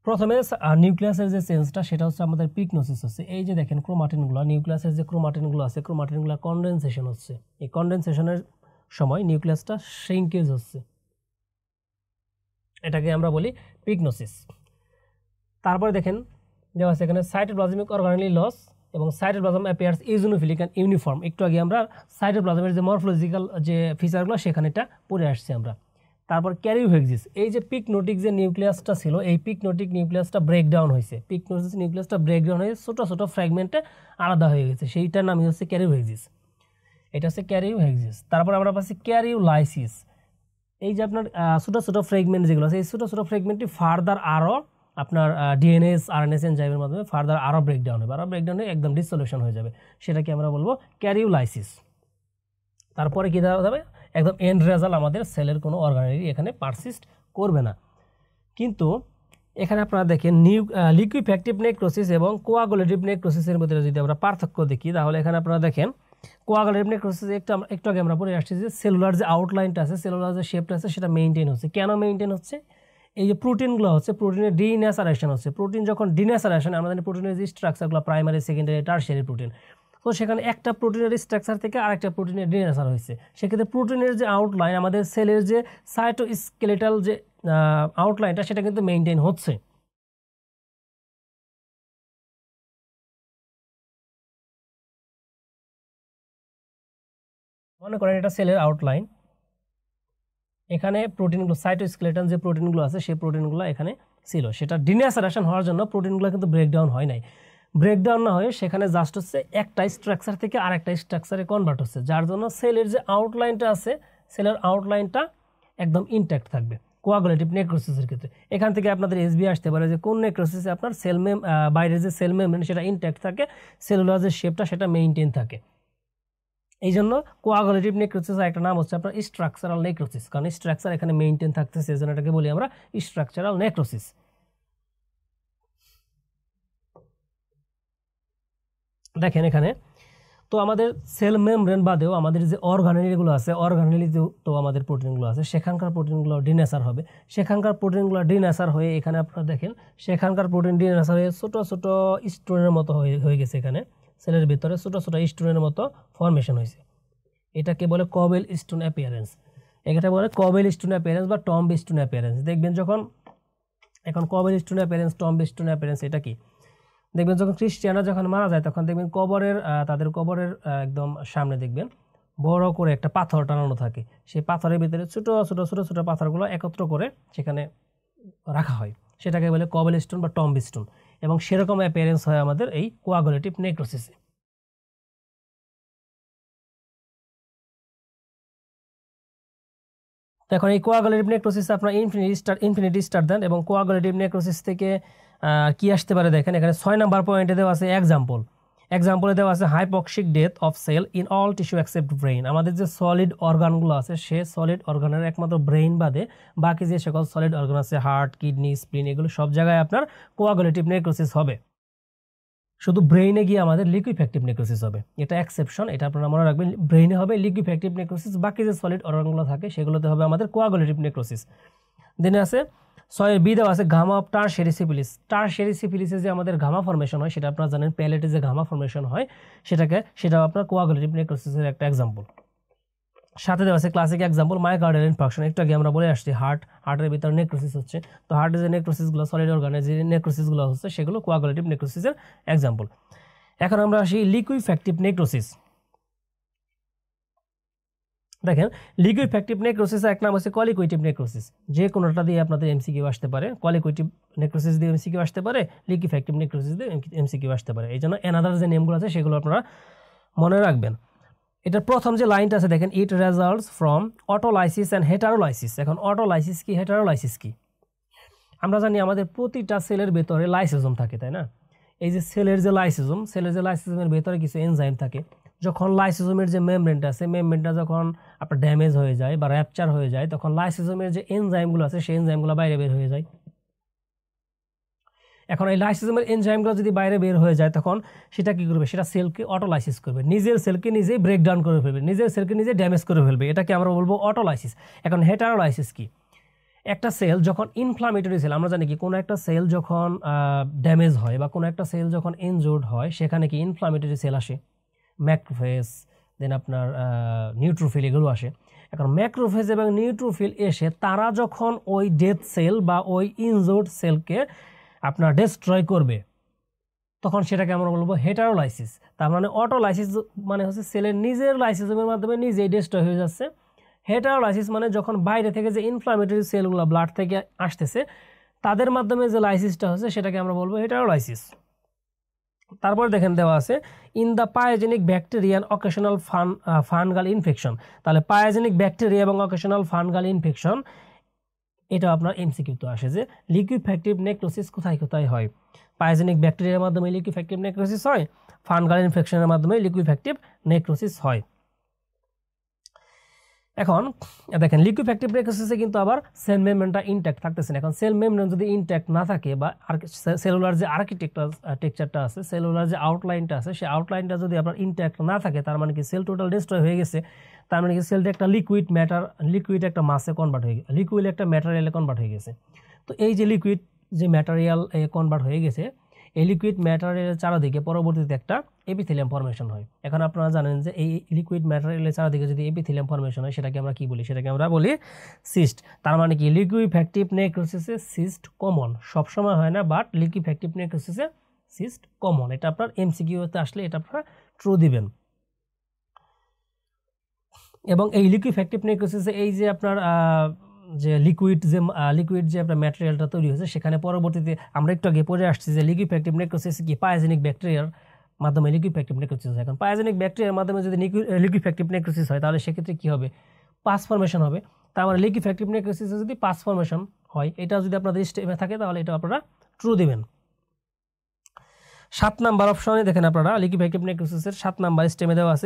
প্রথমে নিউক্লিয়াসের যে চেঞ্জটা সেটা হচ্ছে আমাদের পিকনোসিস হচ্ছে। এই যে দেখেন ক্রোমাটিনগুলো, নিউক্লিয়াসের যে ক্রোমাটিনগুলো আছে, ক্রোমাটিনগুলো কনডেনসেশন হচ্ছে, এই কনডেনসেশনের সময় নিউক্লিয়াসটা শ্রিঙ্কেজ হচ্ছে, এটাকে আমরা বলি পিকনোসিস। তারপরে দেখেন দেওয়া আছে এখানে সাইটোপ্লাজমিক অর্গানেলি লস এবং সাইটোপ্লাজম অ্যাপিয়ার্স ইউনিফিলিক অ্যান্ড ইউনিফর্ম। একটু আগে আমরা সাইটোপ্লাজমের যে মরফোলজিক্যাল যে ফিচারগুলো সেখানে এটা পড়ে আসছি আমরা। তারপর ক্যারিওহেক্সিস, এই যে পিকনোটিক যে নিউক্লিয়াসটা ছিল, এই পিকনোটিক নিউক্লিয়াসটা ব্রেকডাউন হয়েছে, পিকনোটিক নিউক্লিয়াসটা ব্রেকডাউন হয়ে ছোটো ছোটো ফ্র্যাগমেন্টে আলাদা হয়ে গেছে, সেইটার নামই হচ্ছে ক্যারিওহেক্সিস। এটা হচ্ছে ক্যারিওহেক্সিস। তারপর আমরা পাচ্ছি ক্যারিওলাইসিস, এই যে আপনার ছোটো ছোটো ফ্র্যাগমেন্ট যেগুলো আছে, এই ছোটো ছোটো ফ্র্যাগমেন্টটি ফার্দার আরও আপনার ডিএনএস আরএনএস এনজাইমের মাধ্যমে ফার্দার আরও ব্রেকডাউন হবে, আরও ব্রেকডাউন হয়ে একদম ডিসসলিউশন হয়ে যাবে, সেটাকে আমরা বলবো ক্যারিওলাইসিস। তারপরে কী দেওয়া যাবে, একদম এন্ড রেজাল্ট আমাদের সেলের কোনো অর্গানেলি এখানে পারসিস্ট করবে না। কিন্তু এখানে আপনারা দেখেন লিকুইফ্যাক্টিভ নেক্রোসিস এবং কোয়াগুলেটিভ নেক্রোসিসের মধ্যে যদি আমরা পার্থক্য দেখি তাহলে এখানে আপনারা দেখেন কোয়াগুলেটিভ নেক্রোসিস একটু আগে আমরা পড়ে আসছি যে সেলুলার যে আউটলাইনটা আছে, সেলুলার যে শেপটা আছে সেটা মেইনটেইন হচ্ছে। কেন মেইনটেইন হচ্ছে? এই যে প্রোটিনগুলো হচ্ছে, প্রোটিনের ডিন্যাচারেশন হচ্ছে। প্রোটিন যখন ডিন্যাচারেশন, আমাদের প্রোটিনের যে স্ট্রাকচারগুলো প্রাইমারি, সেকেন্ডারি, টারশিয়ারি প্রোটিন, তো সেখানে একটা প্রোটিনের স্ট্রাকচার থেকে আরেকটা প্রোটিনের ডিন্যাচার হয়েছে। সেক্ষেত্রে প্রোটিনের যে আউটলাইন, আমাদের সেলের যে সাইটোস্কেলেটাল যে আউটলাইনটা সেটা কিন্তু মেইনটেইন হচ্ছে। মনে করেন এটা সেলের আউটলাইন, এখানে প্রোটিনগুলো সাইটোস্কেলেটন যে প্রোটিনগুলো আছে সেই প্রোটিনগুলো এখানে ছিল, সেটা ডিন্যাচারেশন হওয়ার জন্য প্রোটিনগুলো কিন্তু ব্রেকডাউন হয় নাই। ব্রেকডাউন না হয়ে সেখানে জাস্ট হচ্ছে একটা স্ট্রাকচার থেকে আরেকটা স্ট্রাকচারে কনভার্ট হচ্ছে, যার জন্য সেলের যে আউটলাইনটা আছে সেলের আউটলাইনটা একদম ইনট্যাক্ট থাকবে কোয়াগুলেটিভ নেক্রোসিসের ক্ষেত্রে। এখান থেকে আপনাদের এসবি আসতে পারে যে কোন নেক্রোসিসে আপনার বাইরের যে সেল মেমব্রেন সেটা ইনট্যাক্ট থাকে, সেলুলার যে শেপটা সেটা মেইনটেইন থাকে। এই জন্য কোয়াগুলেটিভ নেক্রোসিস একটা নাম হচ্ছে আপনার স্ট্রাকচারাল নেক্রোসিস, কারণ স্ট্রাকচার এখানে মেইনটেইন থাকতেছে, এই জন্য এটাকে বলি আমরা স্ট্রাকচারাল নেক্রোসিস। দেখেন এখানে তো আমাদের সেল মেমব্রেন বাদেও আমাদের যে অর্গানেলিগুলো আছে, অর্গানেলিতেও তো আমাদের প্রোটিনগুলো আছে, সেখানকার প্রোটিনগুলো ডিনেচার হবে। সেখানকার প্রোটিনগুলো ডিনেচার হয়ে এখানে আপনারা দেখেন সেখানকার প্রোটিন ডিনেচার হয়ে ছোটো ছোটো স্টোনের মতো হয়ে গেছে। এখানে সেলের ভিতরে ছোটো ছোটো স্টোনের মতো ফর্মেশন হয়েছে। এটাকে বলে কবেল স্টোন অ্যাপিয়ারেন্স। এটা বলে কবেল স্টোন অ্যাপিয়ারেন্স বা টম্ব স্টোন অ্যাপিয়ারেন্স। দেখবেন যখন এখন cobble stone appearance, tomb stone appearance এটা কি? দেখবেন যখন খ্রিস্টিয়ানরা যখন মারা যায় তখন দেখবেন তাদের কবরের একদম সামনে দেখবেন বড় করে একটা পাথর টানানো থাকে। সেই পাথরের ভিতরে ছোট ছোট ছোট ছোট পাথরগুলো একত্র করে সেখানে রাখা হয়, সেটাকে বলে কবেল স্টোন বা টম্ব স্টোন। এবং সেরকম অ্যাপিয়ারেন্স হয় আমাদের এই কোয়াগুলেটিভ নেক্রোসিসে। এখন এই কোয়াগুলেটিভ নেক্রোসিস আপনার ইনফিনিটি স্টার দেন এবং কোয়াগুলেটিভ নেক্রোসিস থেকে কি আসতে পারে দেখেন এখানে 6 নাম্বার পয়েন্টে দেওয়া আছে এক্সাম্পলে দেওয়া আছে hypoxic death of cell in all tissue except brain. আমাদের যে সলিড অর্গানগুলো আছে সে সলিড অর্গানের একমাত্র ব্রেইন বাদে বাকি যে সকল সলিড অর্গান আছে হার্ট, কিডনি, স্প্লিন, এগুলো সব জায়গায় আপনার কোয়াগুলেটিভ নেক্রোসিস হবে। শুধু ব্রেইনে গিয়ে আমাদের লিকুইফ্যাক্টিভ নেক্রোসিস হবে, এটা এক্সেপশন, এটা আপনারা মনে রাখবেন। ব্রেইনে হবে লিকুইফ্যাক্টিভ নেক্রোসিস, বাকি যে সলিড অর্গানগুলো থাকে সেগুলোতে হবে আমাদের কোয়াগুলেটিভ নেক্রোসিস। দেন আছে 6 বি দেওয়া আছে gumma of tertiary syphilis. Tertiary সিফিলিসে যে আমাদের গামা ফর্মেশন হয় সেটা আপনারা জানেন, প্যালেটে যে গামা ফর্মেশন হয় সেটাও আপনার কোয়াগুলেটিভ নেক্রোসিসের একটা এক্সাম্পল। সাথে দেওয়া আছে ক্লাসিক এক্সাম্পল মায়োকার্ডিয়াল ইনফার্কশন। একটু আগে আমরা বলে আসছি হার্টের ভিতরে নেক্রোসিস হচ্ছে, তো হার্টের যে নেক্রোসিসগুলো, সলিড অর্গানের যে নেক্রোসিসগুলো হচ্ছে সেগুলো কোয়াগুলেটিভ নেক্রোসিসের এক্সাম্পল। এখন আমরা আসি লিকুইফ্যাক্টিভ নেক্রোসিস। দেখেন লিকুইফ্যাক্টিভ নেক্রোসিস এক নাম হচ্ছে কলিকুইটিভ নেক্রোসিস। যে কোনোটা দিয়ে আপনাদের এমসিকিউ আসতে পারে, কলিকুইটিভ নেক্রোসিস দিয়ে এমসিকিউ আসতে পারে, লিকুইফ্যাক্টিভ নেক্রোসিস দিয়ে এমসিকিউ আসতে পারে। এই জন্য অ্যানাদার যে নেমগুলো আছে সেগুলো আপনারা মনে রাখবেন। এটার প্রথম যে লাইনটা আছে দেখেন, ইট রেজাল্টস ফ্রম অটোলাইসিস অ্যান্ড হেটারোলাইসিস। এখন অটোলাইসিস কি, হেটারোলাইসিস কি? আমরা জানি আমাদের প্রতিটা সেলের ভেতরে লাইসোজোম থাকে, তাই না? এই যে সেলের যে লাইসোজোমের ভেতরে কিছু এনজাইম থাকে। যখন লাইসোজোমের যে মেমব্রেনটা আছে, মেমব্রেনটা যখন আপনার ড্যামেজ হয়ে যায় বা র্যাপচার হয়ে যায়, তখন লাইসোজোমের যে এনজাইমগুলো আছে সেই এনজাইমগুলো বাইরে বের হয়ে যায়। এখন এই লাইসোজোমের এনজাইমগুলো যদি বাইরে বের হয়ে যায় তখন সেটা কি করবে? সেটা সেলকে অটোলাইসিস করবে, নিজের সেলকে নিজেই ব্রেকডাউন করে ফেলবে, নিজের সেলকে নিজে ড্যামেজ করে ফেলবে। এটাকে আমরা বলবো অটোলাইসিস। এখন হেটারোলাইসিস কি? একটা সেল যখন ইনফ্লামেটরি সেল, আমরা জানি কি কোনো একটা সেল যখন ড্যামেজ হয় বা কোনো একটা সেল যখন ইনজুর্ড হয় সেখানে কি ইনফ্লামেটরি সেল আসে, ম্যাক্রোফেজ, দেন আপনার নিউট্রোফিল, এগুলো আসে। এখন ম্যাক্রোফেজ এবং নিউট্রোফিল এসে তারা যখন ওই ডেথ সেল বা ওই ইনজুর্ড সেলকে আপনার ডেস্ট্রয় করবে তখন সেটাকে আমরা বলবো হেটারোলাইসিস। তার মানে অটোলাইসিস মানে হচ্ছে সেলের নিজের লাইসোজোমের মাধ্যমে নিজেই ডেস্ট্রয় হয়ে যাচ্ছে। হেটারোলাইসিস মানে যখন বাইরে থেকে যে ইনফ্লামেটরি সেলগুলো ব্লাড থেকে আসতেছে তাদের মাধ্যমে যে লাইসিসটা হচ্ছে সেটাকে আমরা বলবো হেটারোলাইসিস। তারপর দেখেন দেওয়া আছে in the pyogenic bacteria and occasional fungal infection. তাহলে পায়োজেনিক ব্যাকটেরিয়া এবং অকেশনাল ফানগাল ইনফেকশন, এটা আপনার এমসিকিউতে আসে যে লিকুইফ্যাক্টিভ নেক্রোসিস কোথায় কোথায় হয়। পায়োজেনিক ব্যাকটেরিয়ার মাধ্যমে লিকুইফ্যাক্টিভ নেক্রোসিস হয়, ফানগাল ইনফেকশনের মাধ্যমে লিকুইফ্যাক্টিভ নেক্রোসিস হয়। এখন দেখেন লিকুইফ্যাক্টিভ নেক্রোসিসে কিন্তু আবার সেল মেমব্রেনটা ইনট্যাক্ট থাকতেছে না। এখন সেল মেমব্রেন যদি ইনট্যাক্ট না থাকে বা সেলুলার যে আর্কিটেকচারটা আছে, সেলুলার যে আউটলাইনটা আছে, সেই আউটলাইনটা যদি আপনার ইনট্যাক্ট না থাকে, তার মানে কি সেল টোটাল ডিস্ট্রয় হয়ে গেছে, তার মানে কি সেলটা একটা লিকুইড একটা মাসে কনভার্ট হয়ে গেছে, লিকুইড একটা ম্যাটেরিয়ালে কনভার্ট হয়ে গেছে। তো এই যে লিকুইড যে ম্যাটেরিয়াল কনভার্ট হয়ে গেছে, এই লিকুইড ম্যাটেরিয়ালের চারদিকে পরবর্তীতে একটা এপিথেলিয়াম ফর্মেশন হয়। এখন আপনারা জানেন যে এই লিকুইড ম্যাটেরিয়ালের চারদিকে যদি এপিথেলিয়াম ফর্মেশন হয়, সেটাকে আমরা কি বলি? সেটাকে আমরা বলি সিস্ট। তার মানে কি লিকুইফ্যাক্টিভ নেক্রোসিসে সিস্ট কমন, সবসময় হয় না, বাট লিকুইফ্যাক্টিভ নেক্রোসিসে সিস্ট কমন। এটা আপনার এমসিকিউতে আসলে এটা আপনারা ট্রু দিবেন। এবং এই লিকুইফ্যাক্টিভ নেক্রোসিসে এই যে আপনার যে লিকুইড যে আপনার ম্যাটেরিয়ালটা তৈরি হয়েছে, সেখানে পরবর্তীতে আমরা একটু আগে পড়ে আসছি যে লিকুইফ্যাক্টিভ নেক্রোসিস কি পায়োজেনিক ব্যাকটেরিয়ার মাধ্যমে লিকুইফ্যাক্টিভ নেক্রোসিস হয়। এখন পায়োজেনিক ব্যাকটেরিয়ার মাধ্যমে যদি লিকুইফ্যাক্টিভ নেক্রোসিস হয়, তাহলে সেক্ষেত্রে কী হবে? পাস ফর্মেশন হবে। তার মানে লিকুইফ্যাক্টিভ নেক্রোসিসে যদি পাস ফর্মেশন হয়, এটা যদি আপনাদের স্টেমে থাকে, তাহলে এটা আপনারা ট্রু দিবেন। 7 নাম্বার অপশনে দেখেন আপনারা লিকুইফ্যাক্টিভ নেক্রোসিসের 7 নাম্বার স্টেমে দেওয়া আছে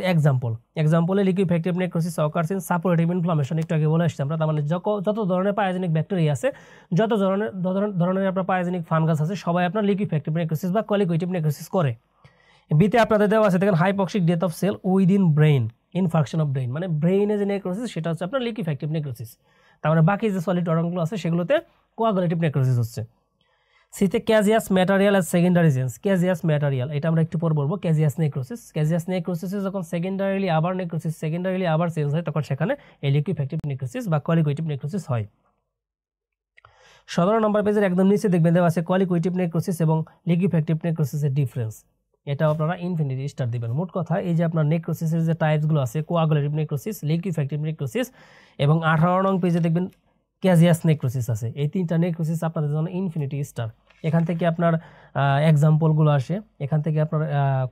এক্সাম্পলে liquefactive necrosis occurs in suppurative inflammation. একটু আগে বলে আসছি আমরা। তার মানে যত ধরনের পায়োজেনিক ব্যাকটেরিয়া আছে, যত ধরনের আপনার পায়োজেনিক ফানগাস আছে, সবাই আপনার লিকুইফ্যাক্টিভ নেক্রোসিস বা কলিকুইটিভ নেক্রোসিস করে। বিতে আপনাদের দেওয়া আছে দেখেন hypoxic death of cell within brain, infarction of brain, মানে ব্রেইনে যে নেক্রোসিস সেটা হচ্ছে আপনার লিকুইফ্যাক্টিভ নেক্রোসিস। তার মানে বাকি যে সলিড অর্গানগুলো আছে সেগুলোতে কোয়াগুলেটিভ নেক্রোসিস হচ্ছে। সিতে caseous material as secondary sense, caseous material এটা আমরা একটু পর বলবো। ক্যাজিয়াস নেক্রোসিসে যখন সেকেন্ডারিলি আবার চেঞ্জ হয়, তখন সেখানে এই লিকুইফ্যাক্টিভ নেক্রোসিস বা কলিকুইটিভ নেক্রোসিস হয়। 17 নম্বর পেজের একদম নিচে দেখবেন দেওয়া আছে কলিকুইটিভ নেক্রোসিস এবং লিকুইফ্যাক্টিভ নেক্রোসিসের ডিফারেন্স। এটা আপনারা ইনফিনিটি স্টার দিবেন। মোট কথা এই যে আপনার নেক্রোসিসের যে টাইপসগুলো আছে, কোয়াগুলেটিভ নেক্রোসিস, লিকুইফ্যাক্টিভ নেক্রোসিস এবং 18 নং পেজে দেখবেন ক্যাজিয়াস নেক্রোসিস আছে। এই তিনটা নেক্রোসিস আপনাদের জন্য ইনফিনিটি স্টার। এখান থেকে আপনার এক্সাম্পলগুলো আসে, এখান থেকে আপনার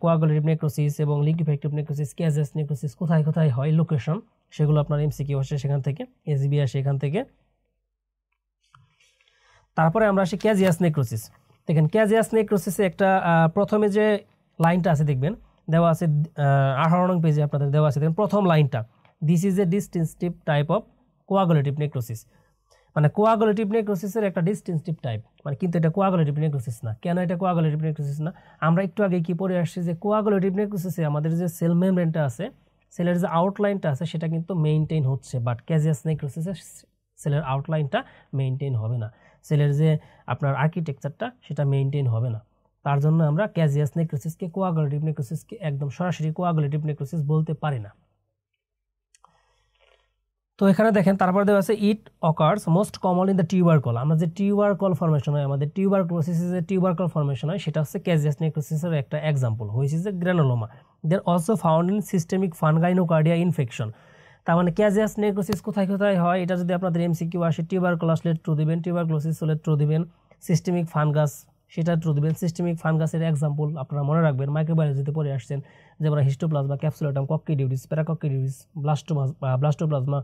কোয়াগুলেটিভ নেক্রোসিস এবং লিকুইফ্যাক্টিভ নেক্রোসিস, ক্যাজিয়াস নেক্রোসিস কোথায় কোথায় হয়, লোকেশন, সেগুলো আপনার এমসিকিউ আসে সেখান থেকে, এসবি আসে এখান থেকে। তারপরে আমরা আসি ক্যাজিয়াস নেক্রোসিস। দেখেন ক্যাজিয়াস নেক্রোসিসে একটা প্রথমে যে লাইনটা আছে দেখবেন দেওয়া আছে 18 নং পেজে আপনাদের দেওয়া আছে। দেখেন প্রথম লাইনটা, this is a distinctive type of coagulative necrosis, মানে কোয়াগুলেটিভ নেক্রোসিসের একটা ডিস্টিংটিভ টাইপ, মানে কিন্তু এটা কোয়াগুলেটিভ নেক্রোসিস না। কেন এটা কোয়াগুলেটিভ নেক্রোসিস না? আমরা একটু আগে কি পড়ে আসছি যে কোয়াগুলেটিভ নেক্রোসিসে আমাদের যে সেল মেমব্রেনটা আছে, সেলের যে আউটলাইনটা আছে, সেটা কিন্তু মেইনটেইন হচ্ছে, বাট ক্যাজিয়াস নেক্রোসিসে সেলের আউটলাইনটা মেইনটেইন হবে না, সেলের যে আপনার আর্কিটেকচারটা সেটা মেইনটেইন হবে না। তার জন্য আমরা ক্যাজিয়াস নেক্রোসিসকে কোয়াগুলেটিভ নেক্রোসিসকে একদম সরাসরি কোয়াগুলেটিভ নেক্রোসিস বলতে পারি না। তো এখানে দেখেন তারপর দেওয়া আছে ইট occurs most common in the tubercle. আমরা যে টিউবারকল ফর্মেশন হয়, আমাদের টিউবারক্লোসিসে যে টিউবারকল ফর্মেশন হয়, সেটা হচ্ছে ক্যাজিয়াস নেক্রোসিসের একটা example, which is a granuloma. They are also found in systemic fungi nocardia infection. তার মানে ক্যাজিয়াস নেক্রোসিস কোথায় কোথায় হয়, এটা যদি আপনাদের এমসিকিউ আসে, টিউবারকল আসলে ট্রু দিবেন, টিউবারক্লোসিস হলে ট্রু দিবেন, সিস্টেমিক ফানগাস সেটা ট্রু দিবেন। সিস্টেমিক ফানগাসের এক্সাম্পল আপনারা মনে রাখবেন, মাইক্রোবায়োলজিতে পড়ে আসছেন, যেমন হিস্টোপ্লাজমা, ক্যাপসুলেটাম, কক্কিডিউডিস, প্যারাকক্কিডিউডিস, ব্লাস্টোপ্লাজমা,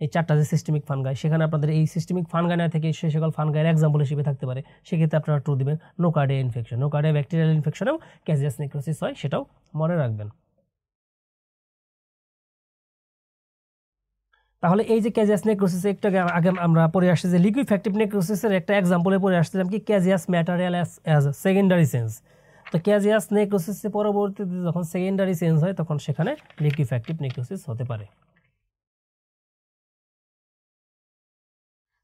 এই চারটা যে সিস্টেমিক ফানগাই, সেখানে আপনাদের এই সিস্টেমিক ফানগাই না থেকে সে সকল ফানগাইয়ের এক্সাম্পল হিসেবে থাকতে পারে, সেক্ষেত্রে আপনারা ট্রু দিবেন। নোকার্ডিয়া ইনফেকশন, নোকার্ডিয়া ব্যাকটেরিয়াল ইনফেকশনেও ক্যাজিয়াস নেক্রোসিস হয়, সেটাও মনে রাখবেন। তাহলে এই যে ক্যাজিয়াস নেক্রোসিস একটু আগে আমরা পড়ে আসছি যে লিকুইফ্যাক্টিভ নেক্রোসিসের একটা এক্সাম্পলে পড়ে আসছিলাম কি ক্যাজিয়াস ম্যাটেরিয়াল অ্যাজ সেকেন্ডারি সেন্স। তো ক্যাজিয়াস নেক্রোসিসে পরবর্তীতে যখন সেকেন্ডারি সেন্স হয়, তখন সেখানে লিকুইফ্যাক্টিভ নেক্রোসিস হতে পারে।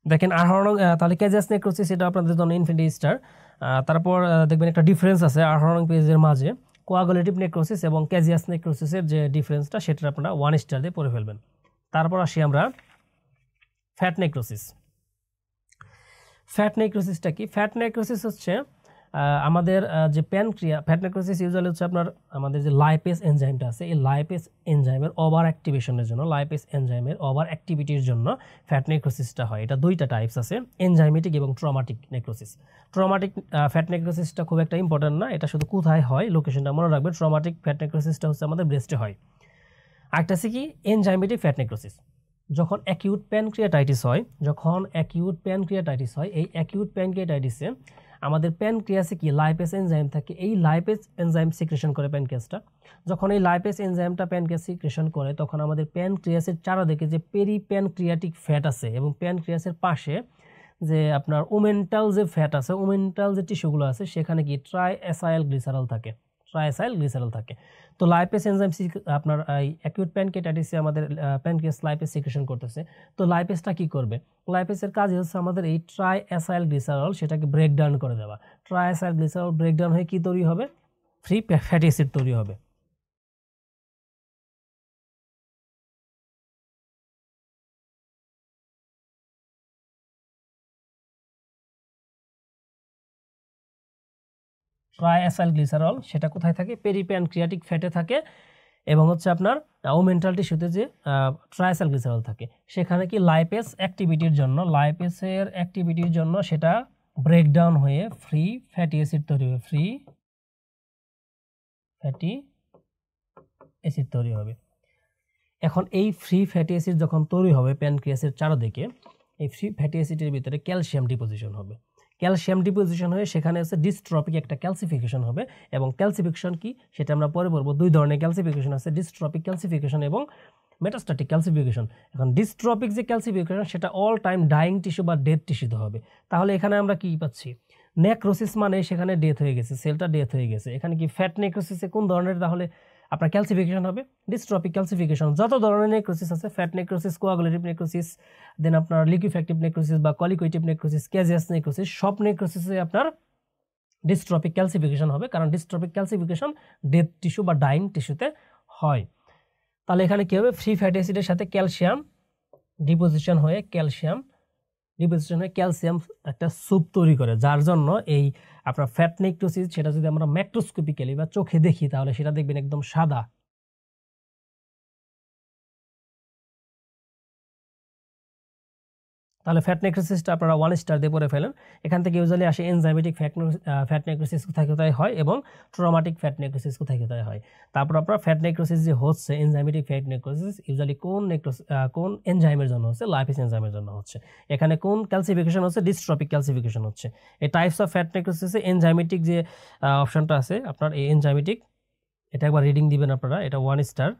দেখেন 18 নং, তাহলে ক্যাজিয়াস নেক্রোসিস এটা আপনাদের জন্য ইনফিনিটি স্টার। তারপর দেখবেন একটা ডিফারেন্স আছে 18 নং পেজের মাঝে, কোয়াগুলেটিভ নেক্রোসিস এবং ক্যাজিয়াস নেক্রোসিসের যে ডিফারেন্সটা, সেটা আপনারা 1 স্টার দিয়ে পড়ে ফেলবেন। তারপর আসি আমরা ফ্যাট নেক্রোসিস। ফ্যাট নেক্রোসিসটা কি? ফ্যাট নেক্রোসিস হচ্ছে আমাদের যে ফ্যাট নেক্রোসিস ইউজুয়ালি হচ্ছে আপনার আমাদের যে লাইপেজ এনজাইমটা আছে, এই লাইপেজ এনজাইমের ওভার অ্যাক্টিভেশনের জন্য, লাইপেজ এনজাইমের ওভার অ্যাক্টিভিটির জন্য ফ্যাট নেক্রোসিসটা হয়। এটা দুইটা টাইপস আছে, এনজাইমেটিক এবং ট্রমাটিক নেক্রোসিস। ট্রমাটিক ফ্যাট নেক্রোসিসটা খুব একটা ইম্পর্টেন্ট না, এটা শুধু কোথায় হয় লোকেশনটা মনে রাখবে। ট্রমাটিক ফ্যাট নেক্রোসিসটা হচ্ছে আমাদের ব্রেস্টে হয়। আরেকটা আছে কি এনজাইমেটিক ফ্যাট নেক্রোসিস। যখন অ্যাকিউট প্যানক্রিয়াটাইটিস হয়, এই অ্যাকিউট প্যানক্রিয়াটাইটিসে আমাদের প্যানক্রিয়াসে কি লাইপেজ এনজাইম থাকে, এই লাইপেজ এনজাইম সিক্রেশন করে প্যানক্রিয়াসটা। যখন এই লাইপেজ এনজাইমটা প্যানক্রিয়াস সিক্রেশন করে তখন আমাদের প্যানক্রিয়াসের চারদিকে যে পেরিপ্যানক্রিয়াটিক ফ্যাট আছে এবং প্যানক্রিয়াসের পাশে যে আপনার ওমেন্টাল যে ফ্যাট আছে, ওমেন্টাল যে টিস্যুগুলো আছে সেখানে কি ট্রাইএসাইল গ্লিসারল থাকে, ট্রাইএসাইল গ্লিসারল থাকে। তো লাইপেজ এনজাইম আপনার এই অ্যাকিউট প্যানক্রিয়াটাইটিসে আমাদের প্যানক্রিয়াস লাইপেজ সিক্রেশন করতেছে। তো লাইপেজটা কি করবে, লাইপেজের কাজ হচ্ছে আমাদের এই ট্রাইএসাইল গ্লিসারল সেটাকে ব্রেকডাউন করে দেওয়া। ট্রাইএসাইল গ্লিসারল ব্রেকডাউন হয়ে কি তৈরি হবে, ফ্রি ফ্যাটি অ্যাসিড তৈরি হবে। ট্রাইএসাইল গ্লিসারল সেটা কোথায় থাকে, পেরিপ্যানক্রিয়াটিক ফ্যাটে থাকে এবং হচ্ছে আপনার ওমেন্টাল টিস্যুতে যে ট্রাইএসাইল গ্লিসারল থাকে সেখানে কি লাইপেজ অ্যাক্টিভিটির জন্য, লাইপেজের অ্যাক্টিভিটির জন্য সেটা ব্রেকডাউন হয়ে ফ্রি ফ্যাটি অ্যাসিড তৈরি হবে, ফ্রি ফ্যাটি অ্যাসিড তৈরি হবে। এখন এই ফ্রি ফ্যাটি অ্যাসিড যখন তৈরি হবে প্যানক্রিয়াসের চারদিকে, এই ফ্রি ফ্যাটি অ্যাসিডের ভিতরে ক্যালসিয়াম ডিপোজিশন হবে। ক্যালসিয়াম ডিপোজিশন হয়ে সেখানে হচ্ছে ডিস্ট্রপিক একটা ক্যালসিফিকেশন হবে। এবং ক্যালসিফিকেশন কি সেটা আমরা পরে বলবো। দুই ধরনের ক্যালসিফিকেশন আছে, ডিস্ট্রপিক ক্যালসিফিকেশন এবং মেটাস্ট্যাটিক ক্যালসিফিকেশন। এখন ডিস্ট্রপিক যে ক্যালসিফিকেশন সেটা অল টাইম ডাইং টিস্যু বা ডেথ টিস্যুতে হবে। তাহলে এখানে আমরা কি পাচ্ছি, নেক্রোসিস মানে সেখানে ডেথ হয়ে গেছে, সেলটা ডেথ হয়ে গেছে। এখানে কি ফ্যাট নেক্রোসিসে কোন ধরনের তাহলে আপনার ক্যালসিফিকেশন হবে, ডিস্ট্রপিক ক্যালসিফিকেশন। যত ধরনের নেক্রোসিস আছে, ফ্যাট নেক্রোসিস, কোয়াগুলেটিভ নেক্রোসিস, দেন আপনার লিকুইফ্যাক্টিভ নেক্রোসিস বা কলিকুইটিভ নেক্রোসিস, ক্যাজিয়াস নেক্রোসিস, সব নেক্রোসিসে আপনার ডিস্ট্রপিক ক্যালসিফিকেশন হবে, কারণ ডিস্ট্রপিক ক্যালসিফিকেশন ডেথ টিস্যু বা ডাইং টিস্যুতে হয়। তাহলে এখানে কি হবে, ফ্রি ফ্যাটি অ্যাসিডের সাথে ক্যালসিয়াম ডিপোজিশন হয়ে ক্যালসিয়াম একটা স্যুপ তৈরি করে, যার জন্য এই আপনার ফ্যাট নেক্রোসিস সেটা যদি আমরা ম্যাক্রোস্কোপিক্যালি বা চোখে দেখি তাহলে সেটা দেখবেন একদম সাদা। তাহলে ফ্যাট নেক্রোসিসটা আপনারা 1 স্টার দিয়ে পড়ে ফেলেন। এখান থেকে ইউজুয়ালি আসে এনজাইমেটিক ফ্যাট নেক্রোসিস কোথায় কোথায় হয় এবং ট্রমাটিক ফ্যাট নেক্রোসিস কোথায় কোথায় হয়। তারপর আপনার ফ্যাট নেক্রোসিস যে হচ্ছে, এনজাইমেটিক ফ্যাট নেক্রোসিস ইউজুয়ালি কোন এনজাইমের জন্য হচ্ছে, লাইপেজ এনজাইমের জন্য হচ্ছে। এখানে কোন ক্যালসিফিকেশন হচ্ছে, ডিস্ট্রপিক ক্যালসিফিকেশন হচ্ছে। এই টাইপস অফ ফ্যাট নেক্রোসিসে এনজাইমেটিক যে অপশনটা আছে আপনার, এই এনজাইমেটিক, এটা একবার রিডিং দিবেন আপনারা, এটা 1 স্টার।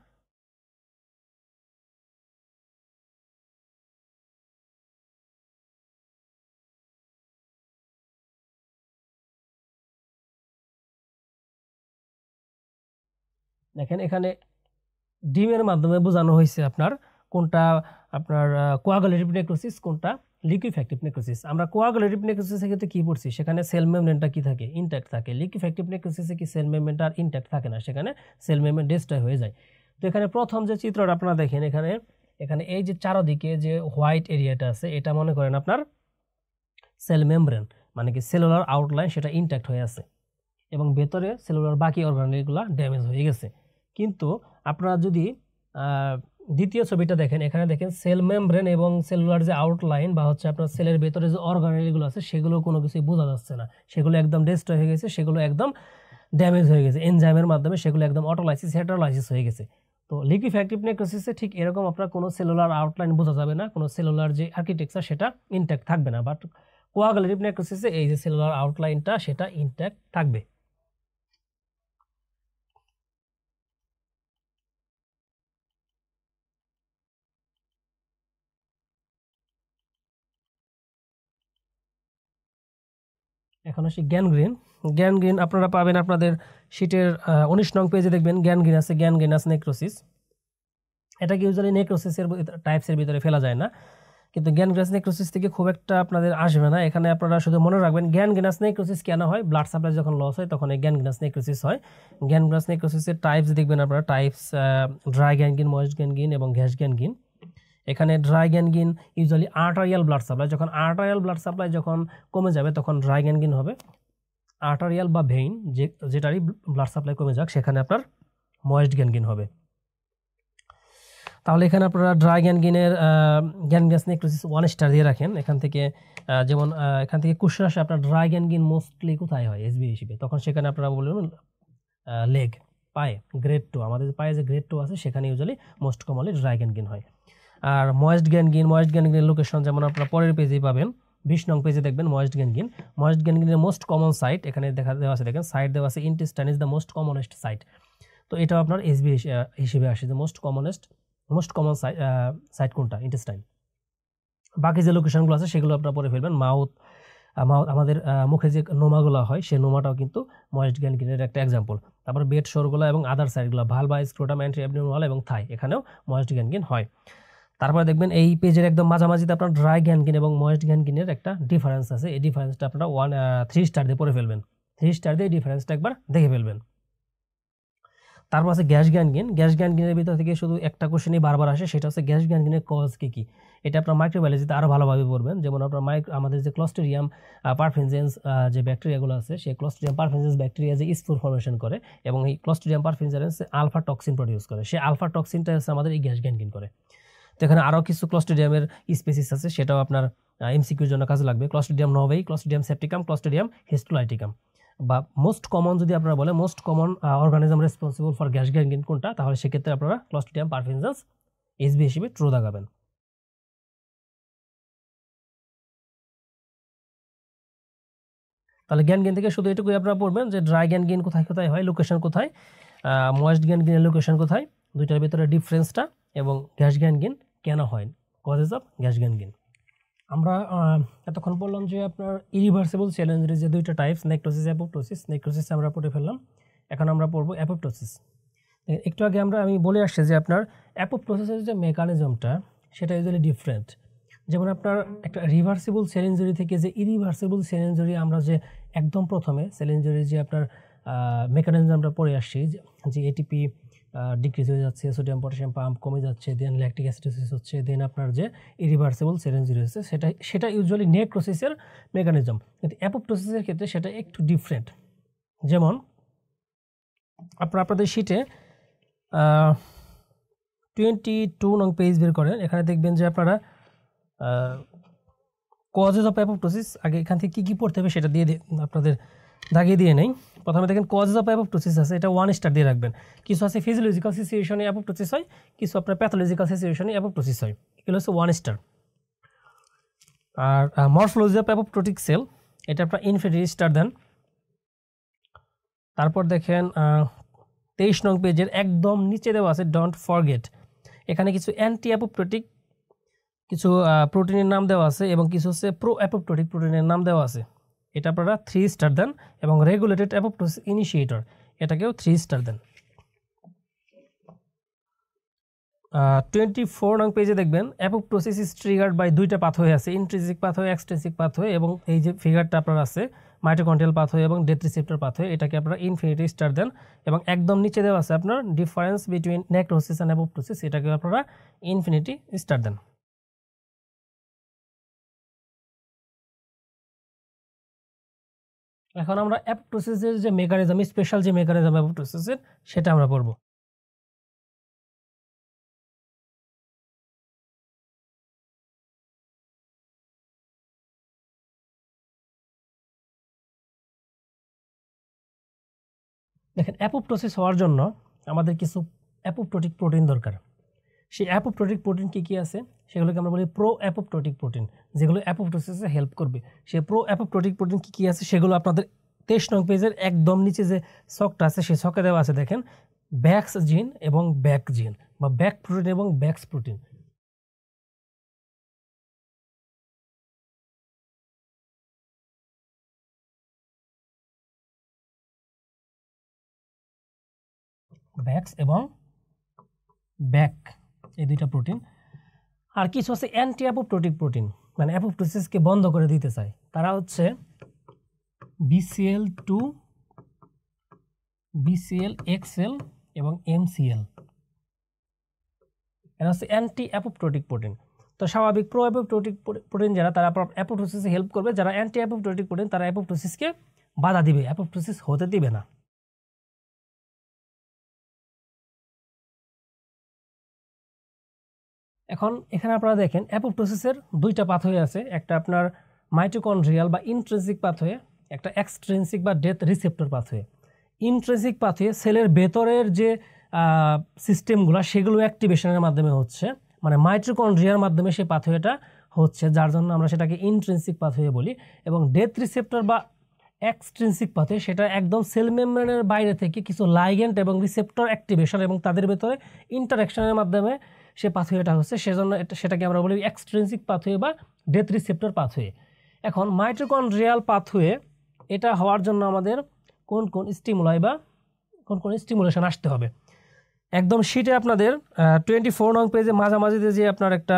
দেখেন এখানে ডিমের মাধ্যমে বোঝানো হয়েছে আপনার কোনটা আপনার কোয়াগুলেটিভ নেক্রোসিস, কোনটা লিকুইফ্যাক্টিভ নেক্রোসিস। আমরা কোয়াগুলেটিভ নেক্রোসিসের ক্ষেত্রে কি পড়ছি, সেখানে সেল মেমব্রেনটা কি থাকে, ইনট্যাক্ট থাকে। লিকুইফ্যাক্টিভ নেক্রোসিসে কি সেল মেমব্রেনটা আর ইনট্যাক্ট থাকে না, সেখানে সেল মেমব্রেন ডিস্ট্রয় হয়ে যায়। তো এখানে প্রথম যে চিত্রটা আপনারা দেখেন, এখানে এই যে চারদিকে যে হোয়াইট এরিয়াটা আছে এটা মনে করেন আপনার সেল মেমব্রেন, মানে কি সেলুলার আউটলাইন সেটা ইনট্যাক্ট হয়ে আছে এবং ভেতরে সেলুলার বাকি অর্গানেলগুলো ড্যামেজ হয়ে গেছে। কিন্তু আপনারা যদি দ্বিতীয় ছবিটা দেখেন, এখানে দেখেন সেল মেমব্রেন এবং সেলুলার যে আউটলাইন বা হচ্ছে আপনার সেলের ভেতরে যে অর্গানেলগুলো আছে সেগুলো কোনো কিছুই বোঝা যাচ্ছে না, সেগুলো একদম ডিস্ট্রয় হয়ে গেছে, সেগুলো একদম ড্যামেজ হয়ে গেছে এনজাইমের মাধ্যমে, সেগুলো একদম অটোলাইসিস হেটারোলাইসিস হয়ে গেছে। তো লিকুইফ্যাক্টিভ নেক্রোসিসে ঠিক এরকম আপনার কোনো সেলুলার আউটলাইন বোঝা যাবে না, কোনো সেলুলার যে আর্কিটেকচার সেটা ইনট্যাক্ট থাকবে না। বাট কোয়াগুলেটিভ নেক্রোসিসে এই যে সেলুলার আউটলাইনটা সেটা ইনট্যাক্ট থাকবে। এখন আসি গ্যানগ্রিন আপনারা পাবেন আপনাদের শীটের 19 নং পেজে দেখবেন গ্যানগ্রিনাস নেক্রোসিস। এটাকে ইউজুয়ালি নেক্রোসিসের টাইপসের ভিতরে ফেলা যায় না, কিন্তু গ্যানগ্রিনাস নেক্রোসিস থেকে খুব একটা আপনাদের আসবে না। এখানে আপনারা শুধু মনে রাখবেন গ্যানগ্রিনাস নেক্রোসিস কেন হয়, ব্লাড সাপ্লাই যখন লস হয় তখন এই গ্যানগ্রিনাস নেক্রোসিস হয়। গ্যানগ্রিনাস নেক্রোসিসের টাইপস দেখবেন আপনারা, types dry gangrene, moist gangrene এবং গ্যাস গ্যানগ্রিন। এখানে dry gangrene usually arterial blood supply, যখন আর্টারিয়াল ব্লাড সাপ্লাই যখন কমে যাবে তখন ড্রাই গ্যানগ্রিন হবে। আর্টারিয়াল বা ভেইন যেটারই ব্লাড সাপ্লাই কমে যাক সেখানে আপনার ময়েস্ট গ্যানগ্রিন হবে। তাহলে এখানে আপনারা ড্রাই গ্যানগ্রিনাস নেক্রোসিস 1 স্টার দিয়ে রাখেন। এখান থেকে যেমন এখান থেকে কোশ্চেন আসে আপনার ড্রাই গ্যানগ্রিন মোস্টলি কোথায় হয় এসবি হিসেবে, তখন সেখানে আপনারা বলবেন লেগ, পায়ে, গ্রেড 2, আমাদের পায়ে যে গ্রেড 2 আছে সেখানে ইউজুয়ালি মোস্ট কমনলি ড্রাই গ্যানগ্রিন হয়। আর ময়েস্ট গ্যানগ্রিন লোকেশন যেমন আপনারা পরের পেজেই পাবেন, 20 নং পেজে দেখবেন ময়েস্ট গ্যানগ্রিন। ময়েস্ট গ্যানগ্রিনের মোস্ট কমন সাইট এখানে দেখা দেওয়া আছে, দেখেন সাইট দেওয়া আছে intestine is the most commonest site. তো এটাও আপনার এসবি হিসেবে আসে যে মোস্ট কমন সাইট কোনটা, ইন্টেস্টাইন। বাকি যে লোকেশনগুলো আছে সেগুলো আপনারা পরে ফেলবেন। মাউথ আমাদের মুখে যে নোমাগুলো হয় সেই নোমাটাও কিন্তু ময়েস্ট গ্যানগ্রিনের একটা এক্সাম্পল। তারপর বেড শোরগুলো এবং আদার সাইডগুলো ভালভা, স্ক্রোটাম, অ্যান্টি অ্যাবডোমিনাল এবং থাই, এখানেও ময়েস্ট গ্যানগ্রিন হয়। তারপরে দেখবেন এই পেজের একদম মাঝামাঝিতে আপনার ড্রাই গ্যানগ্রিন এবং ময়েস্ট গ্যানগ্রিনের একটা ডিফারেন্স আছে। এই ডিফারেন্সটা আপনারা 3 স্টার দিয়ে পড়ে ফেলবেন। 3 স্টার দিয়ে এই ডিফারেন্সটা একবার দেখে ফেলবেন। তারপর আছে গ্যাস গ্যানগ্রিন। গ্যাস গ্যানগ্রিনের ভিতর থেকে শুধু একটা কোশ্চেনই বারবার আসে, সেটা হচ্ছে গ্যাস গ্যানগ্রিনের কজ কী। এটা আপনার মাইক্রোবায়োলজিতে আরও ভালোভাবে পড়বেন। যেমন আপনার আমাদের যে ক্লস্ট্রিডিয়াম পারফিনজেন্স যে ব্যাকটেরিয়াগুলো আছে, সেই ক্লস্ট্রিডিয়াম পারফিনজেন্স ব্যাকটেরিয়া যে স্পোর ফর্মেশন করে এবং এই ক্লস্ট্রিডিয়াম পারফিনজেন্স আলফা টক্সিন প্রডিউস করে, সেই আলফা টক্সিনটা হচ্ছে আমাদের এই গ্যাস গ্যানগ্রিন করে। তো এখানে আরও কিছু ক্লস্ট্রিডিয়ামের স্পেসিস আছে, সেটাও আপনার এমসিকিউর জন্য কাজে লাগবে। Clostridium novyi, clostridium septicum, clostridium histolyticum. বা মোস্ট কমন যদি আপনারা বলে most common organism responsible for gas gangrene কোনটা, তাহলে সেক্ষেত্রে আপনারা ক্লস্ট্রিডিয়াম পারফিনজেন্স এসবি হিসেবে ট্রু দাগাবেন। তাহলে গ্যানগ্রিন থেকে শুধু এটুকুই আপনারা পড়বেন যে ড্রাই গ্যানগ্রিন কোথায় কোথায় হয়, লোকেশন কোথায়, ময়েস্ট গ্যানগ্রিনের লোকেশন কোথায়, দুইটার ভিতরে ডিফারেন্সটা, এবং গ্যাস গ্যানগ্রিন কেন হয়, কজেস অফ গ্যাস গ্যানগ্রিন। আমরা এতক্ষণ বললাম যে আপনার ইরিভার্সিবল সেল ইনজুরি যে দুইটা টাইপস, নেক্রোসিস, অ্যাপোপ্টোসিস। নেক্রোসিস আমরা পড়ে ফেললাম, এখন আমরা পড়বো অ্যাপোপ্টোসিস। একটু আগে আমি বলে আসছি যে আপনার অ্যাপোপ্টোসিসের যে মেকানিজমটা সেটা ইউজুয়ালি ডিফারেন্ট। যেমন আপনার একটা রিভার্সিবল সেল ইনজুরি থেকে যে ইরিভার্সিবল সেল ইনজুরি, আমরা যে একদম প্রথমে সেল ইনজুরি যে আপনার মেকানিজম আমরা পড়ে আসছি, যে এটিপি ডিক্রিজ হয়ে যাচ্ছে, সোডিয়াম পটাশিয়াম পাম্প কমে যাচ্ছে, দেন ল্যাকটিক অ্যাসিডোসিস হচ্ছে, দেন আপনার যে ইরিভার্সিবল সেল ইনজুরি হচ্ছে সেটা ইউজুয়ালি নেক্রোসিসের মেকানিজম। কিন্তু অ্যাপোপ্টোসিসের ক্ষেত্রে সেটা একটু ডিফারেন্ট। যেমন আপনাদের শিটে 22 নং পেজ বের করেন, এখানে দেখবেন যে আপনারা কজেস অফ অ্যাপোপ্টোসিস, আগে এখান থেকে কী পড়তে হবে সেটা দিয়ে আপনাদের দাগিয়ে দিয়ে নেই। প্রথমে দেখেন কজেস অফ অ্যাপোপ্টোসিস আছে, এটা 1 স্টার দিয়ে রাখবেন। কিছু আছে ফিজিওলজিক্যাল সিচুয়েশনে অ্যাপোপ্টোসিস হয়, কিছু আপনার প্যাথোলজিক্যাল সিচুয়েশনে অ্যাপোপ্টোসিস হয়, এগুলো হচ্ছে 1 স্টার। আর মরফোলজি অফ অ্যাপোপ্টোটিক সেল, এটা আপনার ইনফিনিটি স্টার দেন। তারপর দেখেন 23 নং পেজের একদম নিচে দেওয়া আছে ডোন্ট ফরগেট, এখানে কিছু অ্যান্টি অ্যাপোপ্টোটিক কিছু প্রোটিনের নাম দেওয়া আছে এবং কিছু হচ্ছে প্রো অ্যাপোপ্টোটিক প্রোটিনের নাম দেওয়া আছে, এটা আপনারা 3 স্টার দেন। এবং রেগুলেটেড অ্যাপোপ্টোসিস ইনিশিয়েটর, এটাকেও 3 স্টার দেন। 24 নং পেজে দেখবেন অ্যাপোপ্টোসিস ইজ ট্রিগার্ড বাই দুইটা পাথওয়ে আছে, ইন্ট্রিনসিক পাথওয়ে, এক্সট্রিনসিক পাথওয়ে, এবং এই যে ফিগারটা আপনার আছে মাইটোকন্ড্রিয়াল পাথওয়ে এবং ডেথ রিসেপ্টর পাথওয়ে, এটাকে আপনারা ইনফিনিটি স্টার দেন। এবং একদম নিচে দেওয়া আছে আপনার difference between necrosis and apoptosis, এটাকে আপনারা ইনফিনিটি স্টার দেন। এখন আমরা অ্যাপোপ্টোসিসের যে মেকানিজম, স্পেশাল যে মেকানিজম অ্যাপোপ্টোসিসের, সেটা আমরা পড়ব। দেখেন অ্যাপোপ্টোসিস হওয়ার জন্য আমাদের কিছু অ্যাপোপ্টোটিক প্রোটিন দরকার। সেই অ্যাপোপ্টোটিক প্রোটিন কী কী আছে সেগুলোকে আমরা বলি প্রো অ্যাপোপ্টোটিক প্রোটিন, যেগুলো অ্যাপোপ্টোসিসে হেল্প করবে। সেই প্রো অ্যাপোপ্টোটিক প্রোটিন কী কী আছে সেগুলো আপনাদের 23 নং পেজের একদম নিচে যে ছকটা আছে সেই ছকে দেওয়া আছে, দেখেন ব্যাক্স জিন এবং ব্যাক জিন, বা ব্যাক প্রোটিন এবং ব্যাক্স প্রোটিন। ব্যাক্স এবং ব্যাক, এই দুইটা প্রোটিন। আর কিছু আছে অ্যান্টি অ্যাপোপ্টোটিক প্রোটিন, মানে অ্যাপোপ্টোসিসকে বন্ধ করে দিতে চায়, তারা হচ্ছে BCL2, BCLXL এবং MCL, এরা হচ্ছে অ্যান্টি অ্যাপোপ্টোটিক প্রোটিন। তো স্বাভাবিক প্রো অ্যাপোপ্টোটিক প্রোটিন যারা, তারা অ্যাপোপ্টোসিসে হেল্প করবে, যারা অ্যান্টি অ্যাপোপ্টোটিক প্রোটিন তারা অ্যাপোপ্টোসিসকে বাধা দিবে, অ্যাপোপ্টোসিস হতে দিবে না। এখন এখানে আপনারা দেখেন অ্যাপোপ্টোসিসের দুইটা পাথওয়ে আছে, একটা আপনার মাইটোকন্ড্রিয়াল বা ইন্ট্রিনসিক পাথওয়ে, একটা এক্সট্রিনসিক বা death receptor pathway. Intrinsic pathway সেলের ভেতরের যে সিস্টেমগুলো সেগুলো অ্যাক্টিভেশনের মাধ্যমে হচ্ছে, মানে মাইটোকন্ড্রিয়ার মাধ্যমে সেই পাথওয়েটা হচ্ছে, যার জন্য আমরা সেটাকে ইন্ট্রিনসিক পাথওয়ে বলি। এবং ডেথ রিসেপ্টর বা এক্সট্রিনসিক পাথওয়ে সেটা একদম সেল মেমব্রেনের বাইরে থেকে কিছু লাইগ্যান্ড এবং রিসেপ্টর অ্যাক্টিভেশন এবং তাদের ভেতরে ইন্টারাকশনের মাধ্যমে সে পাথওয়েটা হচ্ছে, সেজন্য সেটাকে আমরা বলি এক্সট্রিনসিক পাথওয়ে বা ডেথ রিসেপ্টর পাথওয়ে। এখন মাইটোকন্ড্রিয়াল পাথওয়ে এটা হওয়ার জন্য আমাদের কোন কোন স্টিমুলাই বা কোন কোন স্টিমুলেশন আসতে হবে, একদম শিটে আপনাদের 24 নং পেজে মাঝামাঝিতে যে আপনার একটা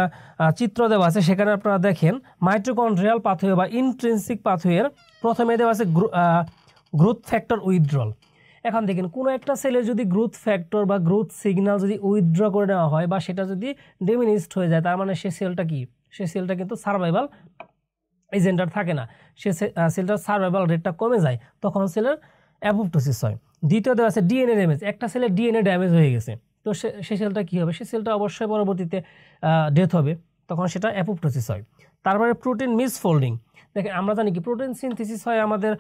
চিত্র দেওয়া আছে, সেখানে আপনারা দেখেন মাইটোকন্ড্রিয়াল পাথওয়ে বা ইন্ট্রিনসিক পাথওয়ের প্রথমে দেওয়া আছে গ্রোথ ফ্যাক্টর উইথড্রল। এখন দেখেন কোনো একটা সেলে যদি গ্রোথ ফ্যাক্টর বা গ্রোথ সিগন্যাল যদি উইথড্র করে নেওয়া হয় বা সেটা যদি ডিমিনিশড হয়ে যায়, তার মানে সে সেলটা কি, সে সেলটা কিন্তু সার্ভাইভাল এজেন্ডার থাকে না, সে সেলটার সার্ভাইভাল রেটটা কমে যায়, তখন সেলের অ্যাপোপ্টোসিস হয়। দ্বিতীয় দেওয়া আছে ডিএনএ ড্যামেজ, একটা সেলের ডিএনএ ড্যামেজ হয়ে গেছে, তো সে সেলটা কী হবে, সে সেলটা অবশ্যই পরবর্তীতে ডেথ হবে, তখন সেটা অ্যাপোপ্টোসিস হয়। তারপরে প্রোটিন মিসফোল্ডিং, দেখেন আমরা জানি কি প্রোটিন সিনথেসিস হয় আমাদের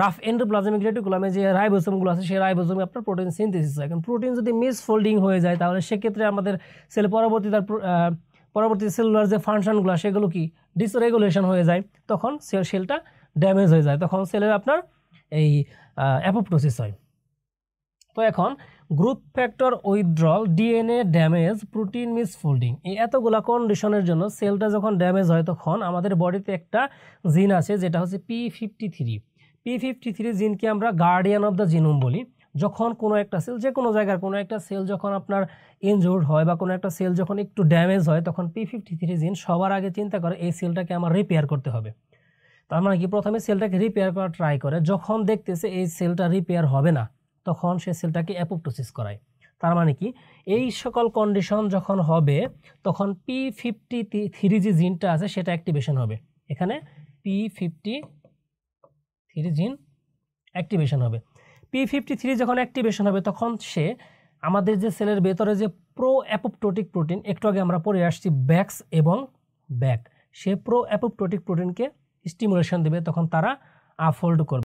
রাফ এন্ডোপ্লাজমিক রেটিকুলামে যে রাইবোসোমগুলো আছে, সেই রাইবোসোমে আপনার প্রোটিন সিনথেসিস হয়। কারণ প্রোটিন যদি মিসফোল্ডিং হয়ে যায়, তাহলে সেক্ষেত্রে আমাদের সেল পরবর্তী সেলুলার যে ফাংশনগুলো সেগুলো কি ডিসরেগুলেশন হয়ে যায়, তখন সেলটা ড্যামেজ হয়ে যায়, তখন সেলের আপনার এই অ্যাপোপ্টোসিস হয়। তো এখন growth factor withdrawal, DNA damage, protein misfolding, এই এতগুলা কন্ডিশনের জন্য সেলটা যখন ড্যামেজ হয়, তখন আমাদের বডিতে একটা জিন আছে যেটা হচ্ছে P53 জিনকে আমরা গার্ডিয়ান অফ দ্য জিনোম বলি। যখন কোনো একটা সেল, যে কোনো জায়গার কোনো একটা সেল যখন আপনার ইনজুর্ড হয় বা কোনো একটা সেল যখন একটু ড্যামেজ হয়, তখন P53 জিন সবার আগে চিন্তা করে এই সেলটাকে আমার রিপেয়ার করতে হবে। তার মানে কি প্রথমে সেলটাকে রিপেয়ার করা ট্রাই করে, যখন দেখতেছে এই সেলটা রিপেয়ার হবে না, তখন সে সেলটাকে অ্যাপোপ্টোসিস করায়। তার মানে কি এই সকল কন্ডিশন যখন হবে, তখন P53 যে জিনটা আছে সেটা অ্যাক্টিভেশন হবে, এখানে P53 জিন অ্যাক্টিভেশন হবে। P53 যখন অ্যাক্টিভেশন হবে, তখন সে আমাদের যে সেলের ভেতরে যে প্রো অ্যাপোপ্টোটিক প্রোটিন, একটু আগে আমরা পড়ে আসছি ব্যাক্স এবং ব্যাক, সে প্রো অ্যাপোপ্টোটিক প্রোটিনকে স্টিমুলেশন দেবে, তখন তারা আফোল্ড করবে।